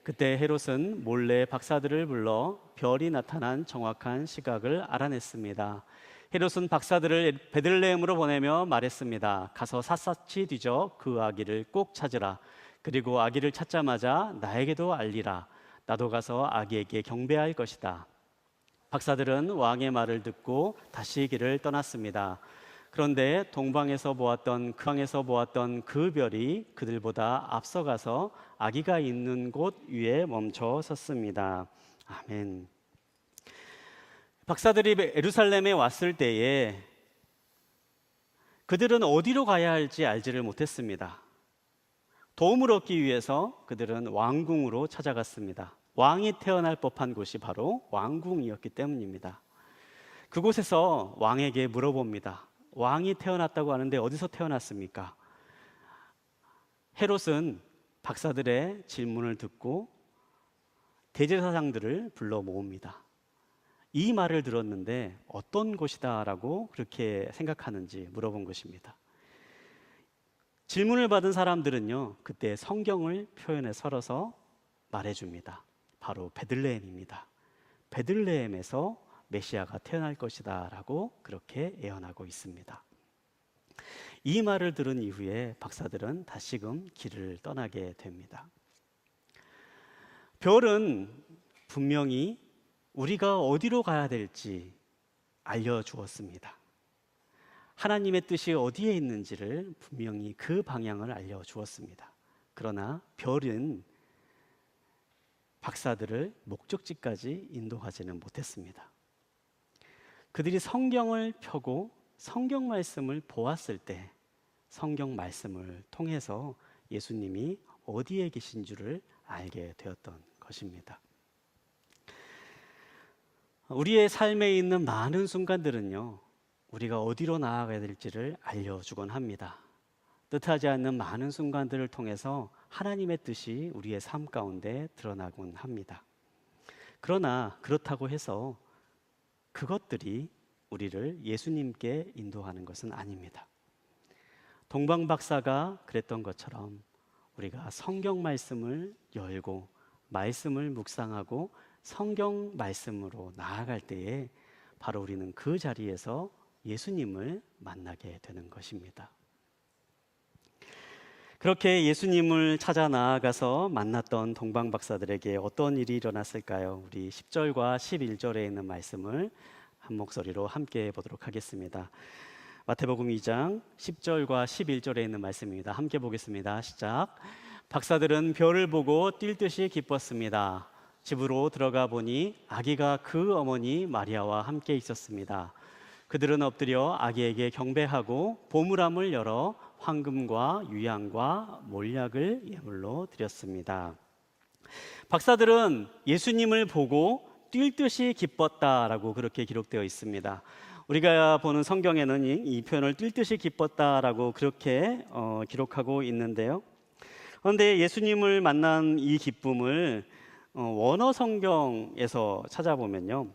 그때 헤롯은 몰래 박사들을 불러 별이 나타난 정확한 시각을 알아냈습니다. 헤롯은 박사들을 베들레헴으로 보내며 말했습니다. 가서 샅샅이 뒤져 그 아기를 꼭 찾으라. 그리고 아기를 찾자마자 나에게도 알리라. 나도 가서 아기에게 경배할 것이다. 박사들은 왕의 말을 듣고 다시 길을 떠났습니다. 그런데 동방에서 보았던 그 별이 그들보다 앞서가서 아기가 있는 곳 위에 멈춰 섰습니다. 아멘. 박사들이 예루살렘에 왔을 때에 그들은 어디로 가야 할지 알지를 못했습니다. 도움을 얻기 위해서 그들은 왕궁으로 찾아갔습니다. 왕이 태어날 법한 곳이 바로 왕궁이었기 때문입니다. 그곳에서 왕에게 물어봅니다. 왕이 태어났다고 하는데 어디서 태어났습니까? 헤롯은 박사들의 질문을 듣고 대제사장들을 불러 모읍니다. 이 말을 들었는데 어떤 곳이다라고 그렇게 생각하는지 물어본 것입니다. 질문을 받은 사람들은요, 그때 성경을 표현에 설어서 말해줍니다. 바로 베들레헴입니다. 베들레헴에서 메시아가 태어날 것이다 라고 그렇게 예언하고 있습니다. 이 말을 들은 이후에 박사들은 다시금 길을 떠나게 됩니다. 별은 분명히 우리가 어디로 가야 될지 알려주었습니다. 하나님의 뜻이 어디에 있는지를 분명히 그 방향을 알려주었습니다. 그러나 별은 박사들을 목적지까지 인도하지는 못했습니다. 그들이 성경을 펴고 성경 말씀을 보았을 때 성경 말씀을 통해서 예수님이 어디에 계신 줄을 알게 되었던 것입니다. 우리의 삶에 있는 많은 순간들은요, 우리가 어디로 나아가야 될지를 알려주곤 합니다. 뜻하지 않는 많은 순간들을 통해서 하나님의 뜻이 우리의 삶 가운데 드러나곤 합니다. 그러나 그렇다고 해서 그것들이 우리를 예수님께 인도하는 것은 아닙니다. 동방 박사가 그랬던 것처럼 우리가 성경 말씀을 열고 말씀을 묵상하고 성경 말씀으로 나아갈 때에 바로 우리는 그 자리에서 예수님을 만나게 되는 것입니다. 그렇게 예수님을 찾아 나아가서 만났던 동방 박사들에게 어떤 일이 일어났을까요? 우리 10절과 11절에 있는 말씀을 한 목소리로 함께 보도록 하겠습니다. 마태복음 2장 10절과 11절에 있는 말씀입니다. 함께 보겠습니다. 시작. 박사들은 별을 보고 뛸 듯이 기뻤습니다. 집으로 들어가 보니 아기가 그 어머니 마리아와 함께 있었습니다. 그들은 엎드려 아기에게 경배하고 보물함을 열어 황금과 유향과 몰약을 예물로 드렸습니다. 박사들은 예수님을 보고 뛸 듯이 기뻤다라고 그렇게 기록되어 있습니다. 우리가 보는 성경에는 이 표현을 뛸 듯이 기뻤다라고 그렇게 기록하고 있는데요. 그런데 예수님을 만난 이 기쁨을 원어 성경에서 찾아보면요,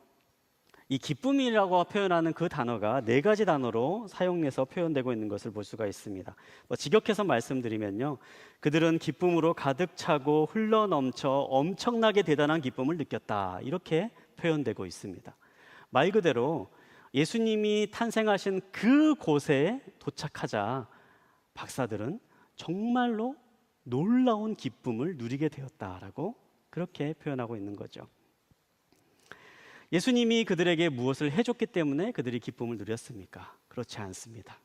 이 기쁨이라고 표현하는 그 단어가 4가지 단어로 사용해서 표현되고 있는 것을 볼 수가 있습니다. 직역해서 말씀드리면요, 그들은 기쁨으로 가득 차고 흘러넘쳐 엄청나게 대단한 기쁨을 느꼈다, 이렇게 표현되고 있습니다. 말 그대로 예수님이 탄생하신 그 곳에 도착하자 박사들은 정말로 놀라운 기쁨을 누리게 되었다라고 그렇게 표현하고 있는 거죠. 예수님이 그들에게 무엇을 해줬기 때문에 그들이 기쁨을 누렸습니까? 그렇지 않습니다.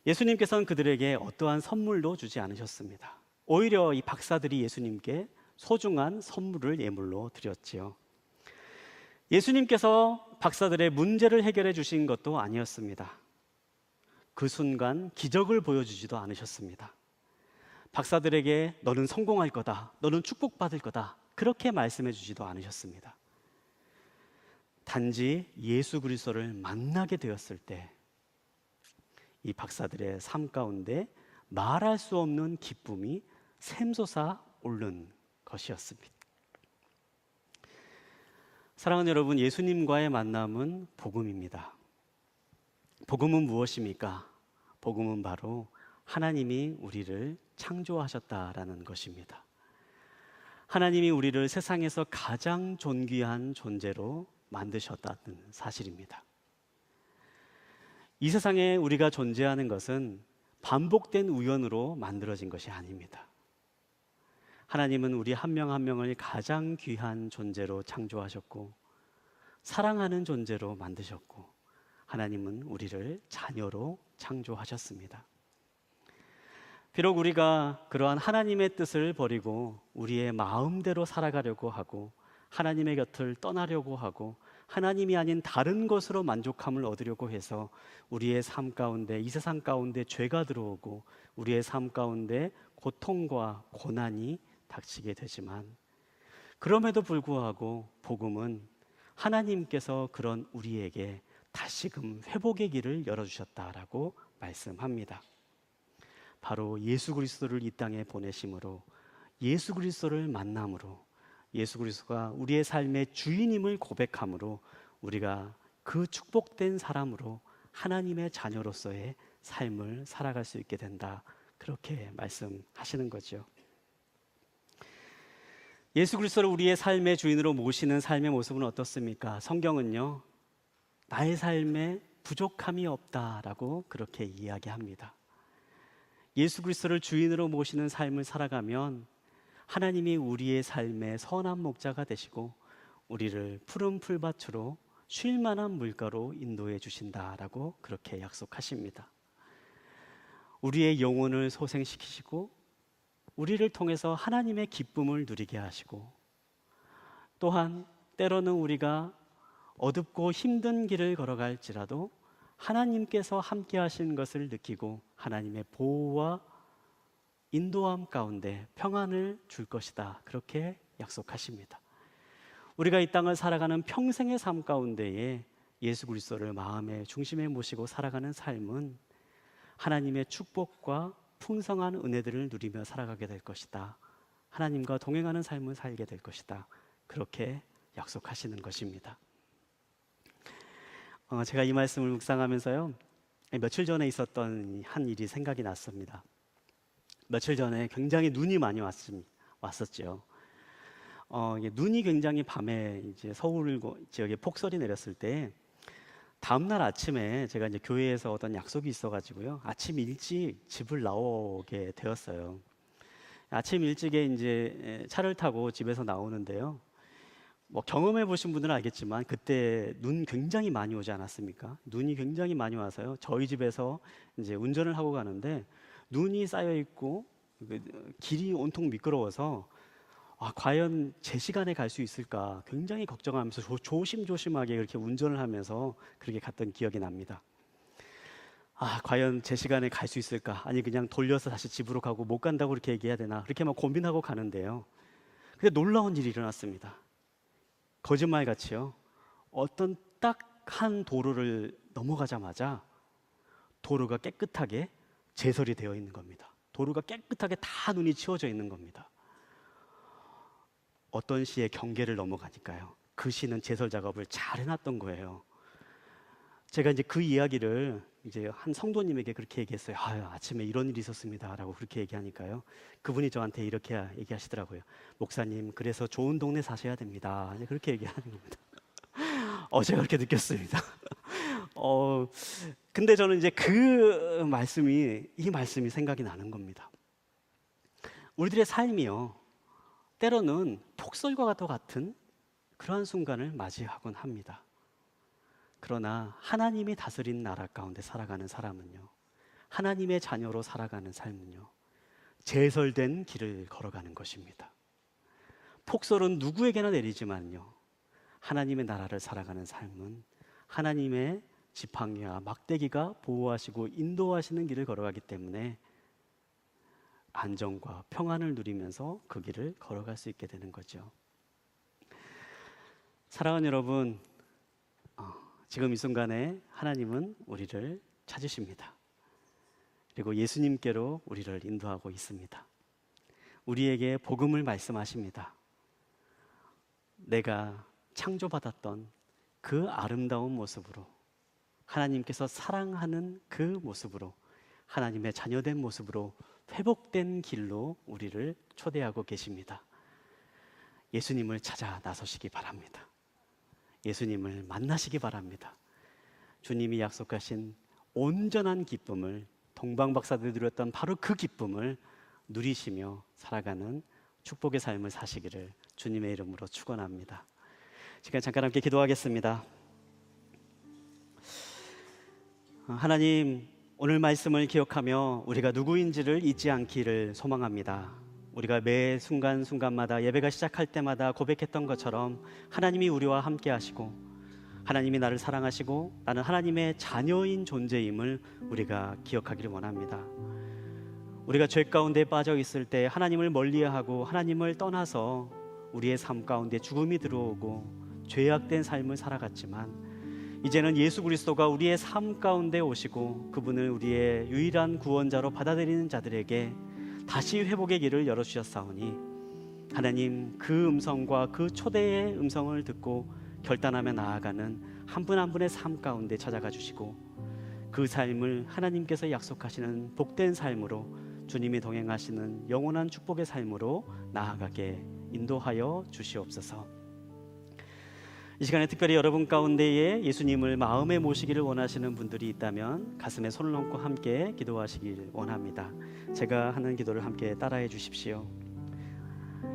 예수님께서는 그들에게 어떠한 선물도 주지 않으셨습니다. 오히려 이 박사들이 예수님께 소중한 선물을 예물로 드렸지요. 예수님께서 박사들의 문제를 해결해 주신 것도 아니었습니다. 그 순간 기적을 보여주지도 않으셨습니다. 박사들에게 너는 성공할 거다, 너는 축복받을 거다, 그렇게 말씀해 주지도 않으셨습니다. 단지 예수 그리스도를 만나게 되었을 때 이 박사들의 삶 가운데 말할 수 없는 기쁨이 샘솟아 오른 것이었습니다. 사랑하는 여러분, 예수님과의 만남은 복음입니다. 복음은 무엇입니까? 복음은 바로 하나님이 우리를 창조하셨다라는 것입니다. 하나님이 우리를 세상에서 가장 존귀한 존재로 만드셨다는 사실입니다. 이 세상에 우리가 존재하는 것은 반복된 우연으로 만들어진 것이 아닙니다. 하나님은 우리 한 명 한 명을 가장 귀한 존재로 창조하셨고 사랑하는 존재로 만드셨고 하나님은 우리를 자녀로 창조하셨습니다. 비록 우리가 그러한 하나님의 뜻을 버리고 우리의 마음대로 살아가려고 하고 하나님의 곁을 떠나려고 하고 하나님이 아닌 다른 것으로 만족함을 얻으려고 해서 우리의 삶 가운데, 이 세상 가운데 죄가 들어오고 우리의 삶 가운데 고통과 고난이 닥치게 되지만 그럼에도 불구하고 복음은 하나님께서 그런 우리에게 다시금 회복의 길을 열어주셨다라고 말씀합니다. 바로 예수 그리스도를 이 땅에 보내심으로, 예수 그리스도를 만남으로, 예수 그리스도가 우리의 삶의 주인임을 고백함으로 우리가 그 축복된 사람으로 하나님의 자녀로서의 삶을 살아갈 수 있게 된다, 그렇게 말씀하시는 거죠. 예수 그리스도를 우리의 삶의 주인으로 모시는 삶의 모습은 어떻습니까? 성경은요, 나의 삶에 부족함이 없다라고 그렇게 이야기합니다. 예수 그리스도를 주인으로 모시는 삶을 살아가면 하나님이 우리의 삶의 선한 목자가 되시고 우리를 푸른 풀밭으로 쉴 만한 물가로 인도해 주신다라고 그렇게 약속하십니다. 우리의 영혼을 소생시키시고 우리를 통해서 하나님의 기쁨을 누리게 하시고 또한 때로는 우리가 어둡고 힘든 길을 걸어갈지라도 하나님께서 함께 하신 것을 느끼고 하나님의 보호와 인도함 가운데 평안을 줄 것이다, 그렇게 약속하십니다. 우리가 이 땅을 살아가는 평생의 삶 가운데에 예수 그리스도를 마음의 중심에 모시고 살아가는 삶은 하나님의 축복과 풍성한 은혜들을 누리며 살아가게 될 것이다, 하나님과 동행하는 삶을 살게 될 것이다, 그렇게 약속하시는 것입니다. 제가 이 말씀을 묵상하면서요, 며칠 전에 있었던 한 일이 생각이 났습니다. 며칠 전에 굉장히 눈이 많이 왔었죠. 이게 눈이 굉장히 밤에 이제 서울 지역에 폭설이 내렸을 때 다음 날 아침에 제가 이제 교회에서 어떤 약속이 있어가지고요, 아침 일찍 집을 나오게 되었어요. 아침 일찍에 이제 차를 타고 집에서 나오는데요. 뭐 경험해 보신 분들은 알겠지만 그때 눈 굉장히 많이 오지 않았습니까? 눈이 굉장히 많이 와서요. 저희 집에서 이제 운전을 하고 가는데 눈이 쌓여 있고 길이 온통 미끄러워서 과연 제 시간에 갈 수 있을까 굉장히 걱정하면서 조심조심하게 그렇게 운전을 하면서 그렇게 갔던 기억이 납니다. 과연 제 시간에 갈 수 있을까? 아니 그냥 돌려서 다시 집으로 가고 못 간다고 그렇게 얘기해야 되나? 그렇게 막 고민하고 가는데요. 근데 놀라운 일이 일어났습니다. 거짓말같이요. 어떤 딱 한 도로를 넘어가자마자 도로가 깨끗하게 제설이 되어 있는 겁니다. 도로가 깨끗하게 다 눈이 치워져 있는 겁니다. 어떤 시의 경계를 넘어가니까요, 그 시는 제설 작업을 잘 해놨던 거예요. 제가 이제 그 이야기를 이제 한 성도님에게 그렇게 얘기했어요. 아침에 이런 일이 있었습니다라고 그렇게 얘기하니까요, 그분이 저한테 이렇게 얘기하시더라고요. 목사님, 그래서 좋은 동네 사셔야 됩니다. 그렇게 얘기하는 겁니다. 제가 그렇게 느꼈습니다. 근데 저는 이제 이 말씀이 생각이 나는 겁니다. 우리들의 삶이요, 때로는 폭설과 같은 그러한 순간을 맞이하곤 합니다. 그러나 하나님이 다스린 나라 가운데 살아가는 사람은요, 하나님의 자녀로 살아가는 삶은요, 제설된 길을 걸어가는 것입니다. 폭설은 누구에게나 내리지만요, 하나님의 나라를 살아가는 삶은 하나님의 지팡이와 막대기가 보호하시고 인도하시는 길을 걸어가기 때문에 안정과 평안을 누리면서 그 길을 걸어갈 수 있게 되는 거죠. 사랑하는 여러분, 지금 이 순간에 하나님은 우리를 찾으십니다. 그리고 예수님께로 우리를 인도하고 있습니다. 우리에게 복음을 말씀하십니다. 내가 창조받았던 그 아름다운 모습으로, 하나님께서 사랑하는 그 모습으로, 하나님의 자녀된 모습으로 회복된 길로 우리를 초대하고 계십니다. 예수님을 찾아 나서시기 바랍니다. 예수님을 만나시기 바랍니다. 주님이 약속하신 온전한 기쁨을, 동방박사들이 누렸던 바로 그 기쁨을 누리시며 살아가는 축복의 삶을 사시기를 주님의 이름으로 축원합니다. 시간 잠깐 함께 기도하겠습니다. 하나님, 오늘 말씀을 기억하며 우리가 누구인지를 잊지 않기를 소망합니다. 우리가 매 순간순간마다 예배가 시작할 때마다 고백했던 것처럼 하나님이 우리와 함께 하시고, 하나님이 나를 사랑하시고 나는 하나님의 자녀인 존재임을 우리가 기억하기를 원합니다. 우리가 죄 가운데 빠져 있을 때 하나님을 멀리하고 하나님을 떠나서 우리의 삶 가운데 죽음이 들어오고 죄악된 삶을 살아갔지만, 이제는 예수 그리스도가 우리의 삶 가운데 오시고 그분을 우리의 유일한 구원자로 받아들이는 자들에게 다시 회복의 길을 열어주셨사오니, 하나님, 그 음성과 그 초대의 음성을 듣고 결단하며 나아가는 한 분 한 분의 삶 가운데 찾아가 주시고, 그 삶을 하나님께서 약속하시는 복된 삶으로, 주님이 동행하시는 영원한 축복의 삶으로 나아가게 인도하여 주시옵소서. 이 시간에 특별히 여러분 가운데에 예수님을 마음에 모시기를 원하시는 분들이 있다면 가슴에 손을 얹고 함께 기도하시길 원합니다. 제가 하는 기도를 함께 따라해 주십시오.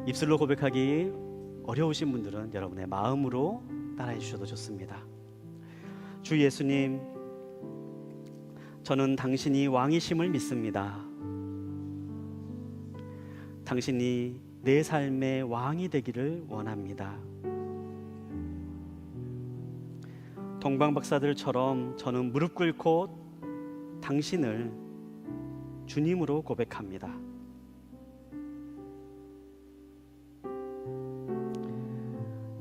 입술로 고백하기 어려우신 분들은 여러분의 마음으로 따라해 주셔도 좋습니다. 주 예수님, 저는 당신이 왕이심을 믿습니다. 당신이 내 삶의 왕이 되기를 원합니다. 동방박사들처럼 저는 무릎 꿇고 당신을 주님으로 고백합니다.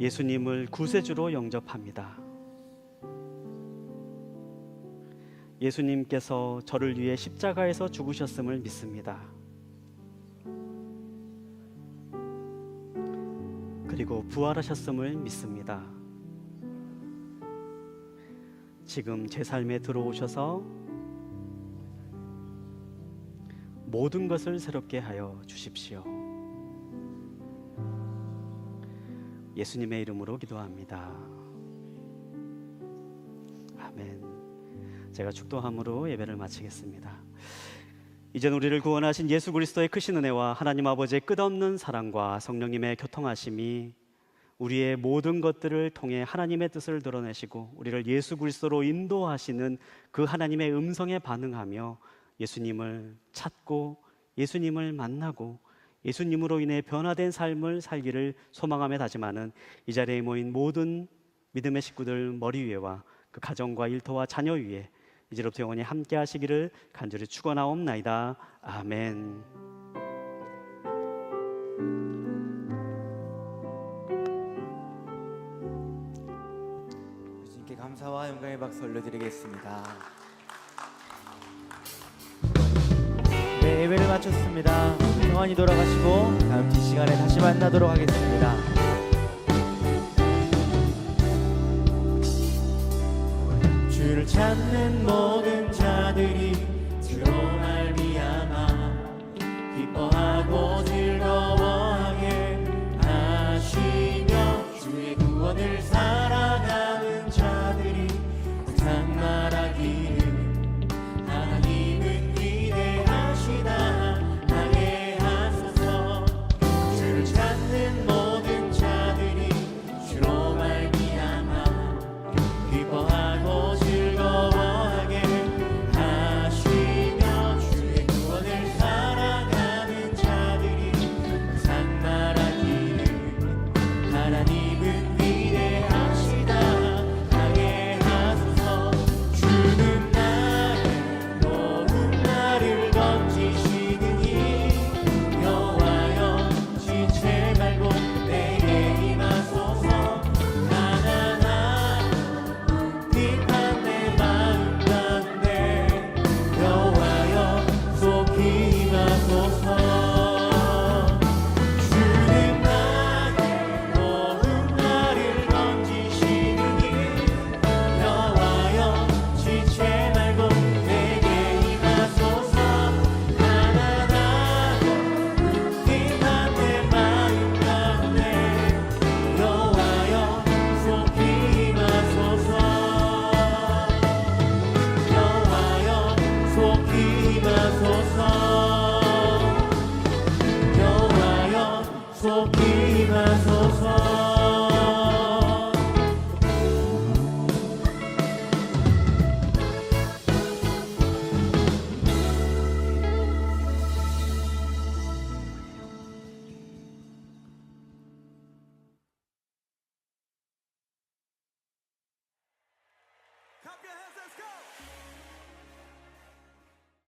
예수님을 구세주로 영접합니다. 예수님께서 저를 위해 십자가에서 죽으셨음을 믿습니다. 그리고 부활하셨음을 믿습니다. 지금 제 삶에 들어오셔서 모든 것을 새롭게 하여 주십시오. 예수님의 이름으로 기도합니다. 아멘. 제가 축도함으로 예배를 마치겠습니다. 이젠 우리를 구원하신 예수 그리스도의 크신 은혜와 하나님 아버지의 끝없는 사랑과 성령님의 교통하심이 우리의 모든 것들을 통해 하나님의 뜻을 드러내시고 우리를 예수 그리스도로 인도하시는 그 하나님의 음성에 반응하며 예수님을 찾고 예수님을 만나고 예수님으로 인해 변화된 삶을 살기를 소망하며 다짐하는 이 자리에 모인 모든 믿음의 식구들 머리 위에와 그 가정과 일터와 자녀 위에 이제로부터 영원히 함께 하시기를 간절히 축원하옵나이다. 아멘. 주님께 감사와 영광의 박수 올려드리겠습니다. 네, 예배를 마쳤습니다. 평안히 돌아가시고 다음 주 시간에 다시 만나도록 하겠습니다. 주를 찾는 모든 자들이 주로 말미암아 기뻐하고 즐거워하게 하시며 주의 구원을 살아가는 자들이 항상 말하기를 하나님은 위대하시다 하게 하소서. 주를 찾는 모든 자들이 주로 말미암아 기뻐하고 즐거워하게 하시며 주의 구원을 살아가는 자들이 항상 말하기를 하나님은 위대하시다 하게 하소서. 주는 나를 모든 나를 건지시느니 여호와여 지체 말고 내게 임하소서. 가난하고 빈한 내 마음 가운데 여호와여 속히 임하소서. 주는 나의 모든 나를 건지시느니 여호와여 지체 말고 내게 임하소서. 가난하고 빈한 내 마음 가운데 여호와여 속히 임하소서. 여호와여 속히 임하소서.